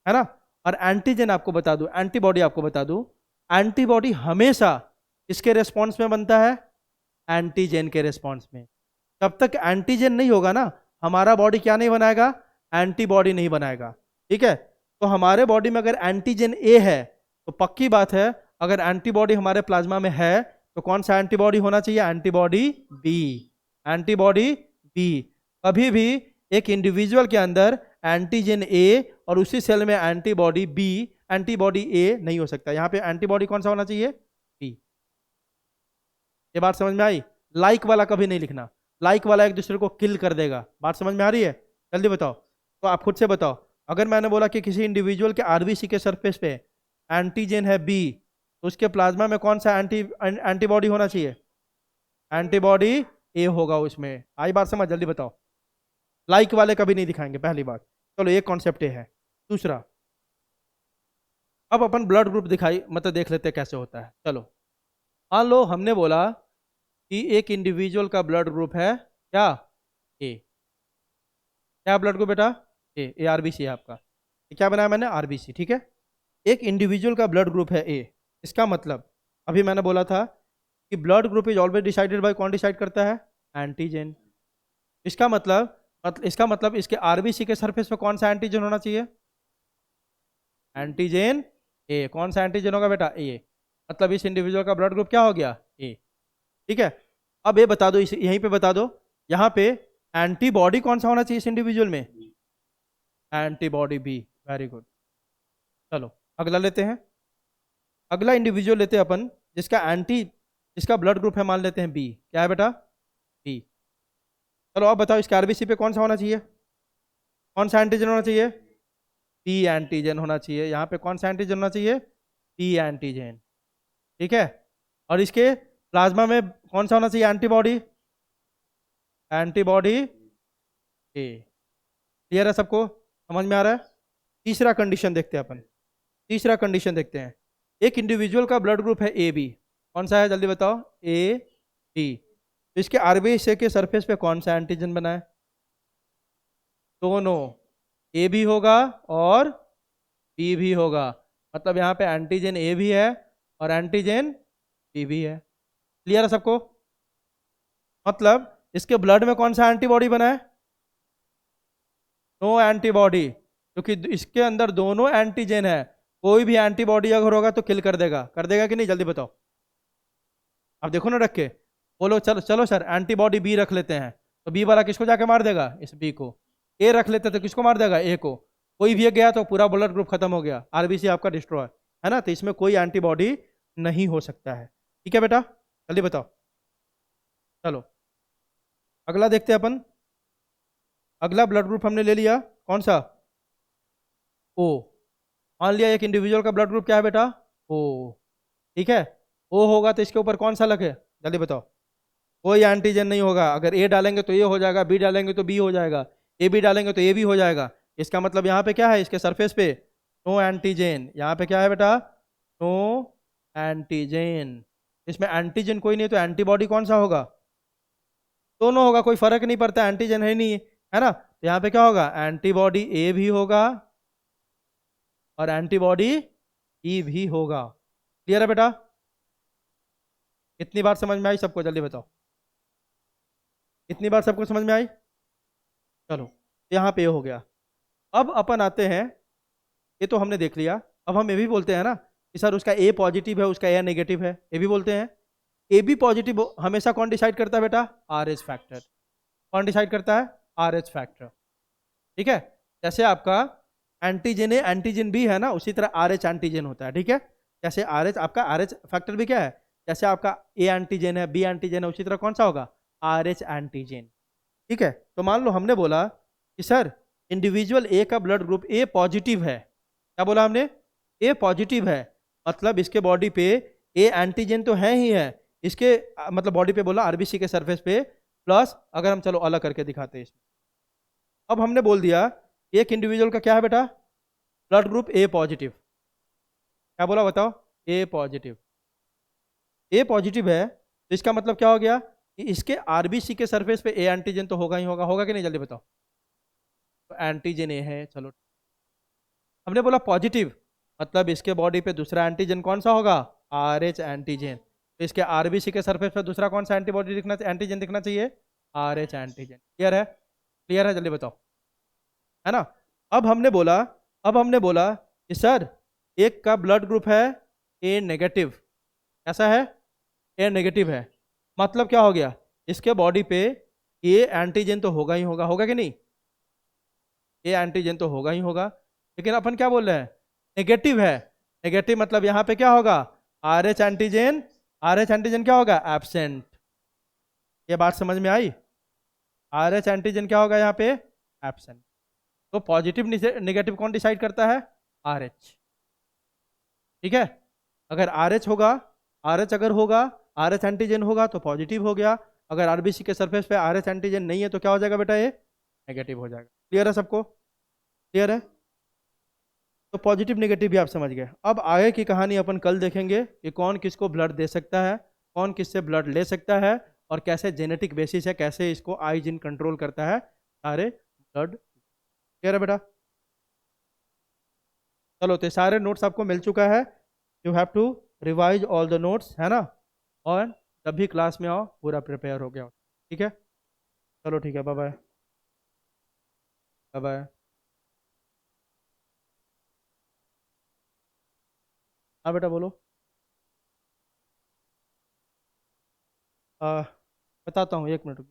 है ना। और एंटीजन आपको बता दूं, एंटीबॉडी आपको बता दूं, एंटीबॉडी हमेशा किसके रेस्पॉन्स में बनता है, एंटीजन के रेस्पॉन्स में। जब तक एंटीजन नहीं होगा ना, हमारा बॉडी क्या नहीं बनाएगा, एंटीबॉडी नहीं बनाएगा, ठीक है। तो हमारे बॉडी में अगर एंटीजन ए है तो पक्की बात है, अगर एंटीबॉडी हमारे प्लाज्मा में है तो कौन सा एंटीबॉडी होना चाहिए, एंटीबॉडी बी, एंटीबॉडी बी। कभी भी एक इंडिविजुअल के अंदर एंटीजन ए और उसी सेल में एंटीबॉडी बी, एंटीबॉडी ए नहीं हो सकता। यहाँ पे एंटीबॉडी कौन सा होना चाहिए, बी। ये बात समझ में आई, लाइक वाला कभी नहीं लिखना, लाइक वाला एक दूसरे को किल कर देगा। बात समझ में आ रही है, जल्दी बताओ। तो आप खुद से बताओ, अगर मैंने बोला कि किसी इंडिविजुअल के आरबीसी के सरफेस पे एंटीजन है बी, तो उसके प्लाज्मा में कौन सा एंटीबॉडी होना चाहिए, एंटीबॉडी ए होगा उसमें। आई बात समझ, जल्दी बताओ। लाइक वाले कभी नहीं दिखाएंगे, पहली बात। चलो एक कॉन्सेप्ट ये है। दूसरा, अब अपन ब्लड ग्रुप दिखाई मतलब देख लेते हैं कैसे होता है। चलो मान लो हमने बोला कि एक इंडिविजुअल का ब्लड ग्रुप है क्या, ए। क्या ब्लड ग्रुप बेटा, ए आरबीसी है आपका। ये क्या बनाया मैंने, आरबीसी, ठीक है। एक इंडिविजुअल का ब्लड ग्रुप है ए, इसका मतलब अभी मैंने बोला था कि blood group is always decided by, कौन डिसाइड करता है, एंटीजन। इसका मतलब इसके आरबीसी के सरफेस पे कौन सा एंटीजन होना चाहिए, एंटीजन ए। कौन सा एंटीजन होगा बेटा, ए। मतलब इस इंडिविजुअल का ब्लड ग्रुप क्या हो गया, ए। ठीक है। अब ये बता दो, इस यहीं पे बता दो, यहाँ पे एंटीबॉडी कौन सा होना चाहिए इस इंडिविजुअल में? Antibody B. Very good. चलो अगला लेते हैं। अगला इंडिविजुअल लेते हैं अपन, जिसका ब्लड ग्रुप है, मान लेते हैं बी। क्या है बेटा? बी। चलो अब बताओ, इसके आरबीसी पे कौन सा होना चाहिए? कौन सा एंटीजन होना चाहिए? पी एंटीजन होना चाहिए। यहाँ पे कौन सा एंटीजन होना चाहिए? P antigen. ठीक है। और इसके प्लाज्मा में कौन सा होना चाहिए एंटीबॉडी? एंटीबॉडी ए। क्लियर है सबको? समझ में आ रहा है? तीसरा कंडीशन देखते हैं अपन। तीसरा कंडीशन देखते हैं। एक इंडिविजुअल का ब्लड ग्रुप है ए बी। कौन सा है जल्दी बताओ? A B. इसके आरबीसी के सरफेस पे कौन सा एंटीजन बना है? दोनों, ए भी होगा और बी भी होगा। मतलब यहाँ पे एंटीजन ए भी है और एंटीजन बी भी है। क्लियर है सबको? मतलब इसके ब्लड में कौन सा एंटीबॉडी बना है? नो एंटीबॉडी, क्योंकि इसके अंदर दोनों एंटीजन है। कोई भी एंटीबॉडी अगर होगा तो किल कर देगा कि नहीं? जल्दी बताओ। अब देखो ना रख के, बोलो चलो चलो सर एंटीबॉडी बी रख लेते हैं, तो बी वाला किसको जाके मार देगा? इस बी को। ए रख लेते तो किसको मार देगा? ए को। कोई भी गया तो पूरा ब्लड ग्रुप खत्म हो गया, आरबीसी आपका डिस्ट्रॉय है ना। तो इसमें कोई एंटीबॉडी नहीं हो सकता है। ठीक है बेटा, जल्दी बताओ। चलो अगला देखते हैं अपन। अगला ब्लड ग्रुप हमने ले लिया, कौन सा? ओ। मान लिया एक इंडिविजुअल का ब्लड ग्रुप क्या है बेटा? ओ। ठीक है। ओ होगा तो इसके ऊपर कौन सा लगे? जल्दी बताओ। कोई एंटीजन नहीं होगा। अगर ए डालेंगे तो ए हो जाएगा, बी डालेंगे तो बी हो जाएगा, ए बी डालेंगे तो ए भी हो जाएगा। इसका मतलब यहाँ पे क्या है? इसके सरफेस पे नो एंटीजन। यहाँ पे क्या है बेटा? No antigen. इसमें एंटीजन कोई नहीं तो एंटीबॉडी कौन सा होगा? दोनों होगा, कोई फर्क नहीं पड़ता, एंटीजन है नहीं, है ना। तो यहाँ पे क्या होगा? एंटीबॉडी ए भी होगा और एंटीबॉडी ई भी होगा। क्लियर है बेटा? कितनी बार समझ में आई सबको? जल्दी बताओ। कितनी बार सबको समझ में आई? चलो यहाँ पे हो गया। अब अपन आते हैं, ये तो हमने देख लिया। अब हम ये भी बोलते हैं ना कि सर उसका ए पॉजिटिव है, उसका ए नेगेटिव है, ये भी बोलते हैं। ए बी पॉजिटिव हमेशा कौन डिसाइड करता है बेटा? R H factor. कौन डिसाइड करता है? R H factor. ठीक है। जैसे आपका एंटीजन ए एंटीजन बी है ना, उसी तरह आर एच एंटीजन होता है। ठीक है। जैसे आर एच आपका आर एच फैक्टर भी क्या है? जैसे आपका ए एंटीजन है, बी एंटीजन है, उसी तरह कौन सा होगा? R H antigen. ठीक है। तो मान लो हमने बोला कि सर इंडिविजुअल ए का ब्लड ग्रुप ए पॉजिटिव है। क्या बोला हमने? ए पॉजिटिव है। मतलब इसके बॉडी पे ए एंटीजन तो है ही है। इसके मतलब बॉडी पे बोला आरबीसी के सरफेस पे, प्लस अगर हम चलो अलग करके दिखाते हैं इसमें। अब हमने बोल दिया एक इंडिविजुअल का क्या है बेटा? ब्लड ग्रुप ए पॉजिटिव। क्या बोला बताओ? ए पॉजिटिव। ए पॉजिटिव है तो इसका मतलब क्या हो गया कि इसके आरबीसी के सरफेस पे ए एंटीजन तो होगा ही होगा। होगा कि नहीं? जल्दी बताओ। तो एंटीजन ए है। चलो हमने बोला पॉजिटिव, मतलब इसके बॉडी पे दूसरा एंटीजन कौन सा होगा? R H antigen. तो इसके आरबीसी के सरफेस पे दूसरा कौन सा एंटीबॉडी दिखना, एंटीजन दिखना चाहिए? R H antigen. क्लियर है? क्लियर है? जल्दी बताओ। है ना। अब हमने बोला अब हमने बोला कि सर एक का ब्लड ग्रुप है ए नेगेटिव। कैसा है? ए नेगेटिव है। मतलब क्या हो गया? इसके बॉडी पे ए एंटीजन तो होगा ही होगा। होगा कि नहीं? ए एंटीजन तो होगा ही होगा। लेकिन अपन क्या बोल रहे हैं? नेगेटिव है। नेगेटिव मतलब यहाँ पे क्या होगा? R H antigen. R H antigen क्या होगा? एब्सेंट। ये बात समझ में आई? आर एच एंटीजन क्या होगा यहाँ पे? एब्सेंट। तो पॉजिटिव नेगेटिव कौन डिसाइड करता है? R H. ठीक है। अगर आर एच होगा, आर एच अगर होगा, आर एच एंटीजन होगा तो पॉजिटिव हो गया। अगर आरबीसी के सरफेस पे आर एच एंटीजन नहीं है तो क्या हो जाएगा बेटा? ये नेगेटिव हो जाएगा। क्लियर है सबको? क्लियर है? तो पॉजिटिव नेगेटिव भी आप समझ गए। अब आगे की कहानी अपन कल देखेंगे कि कौन किसको ब्लड दे सकता है, कौन किससे ब्लड ले सकता है, और कैसे जेनेटिक बेसिस है, कैसे इसको आई जीन कंट्रोल करता है सारे ब्लड। क्लियर है बेटा? चलो तो सारे नोट्स आपको मिल चुका है। You have to revise all the notes, है ना। और जब भी क्लास में आओ पूरा प्रिपेयर हो गया हो। ठीक है। चलो ठीक है, बाय बाय। Bye bye. हाँ बेटा बोलो। बताता हूँ, एक मिनट।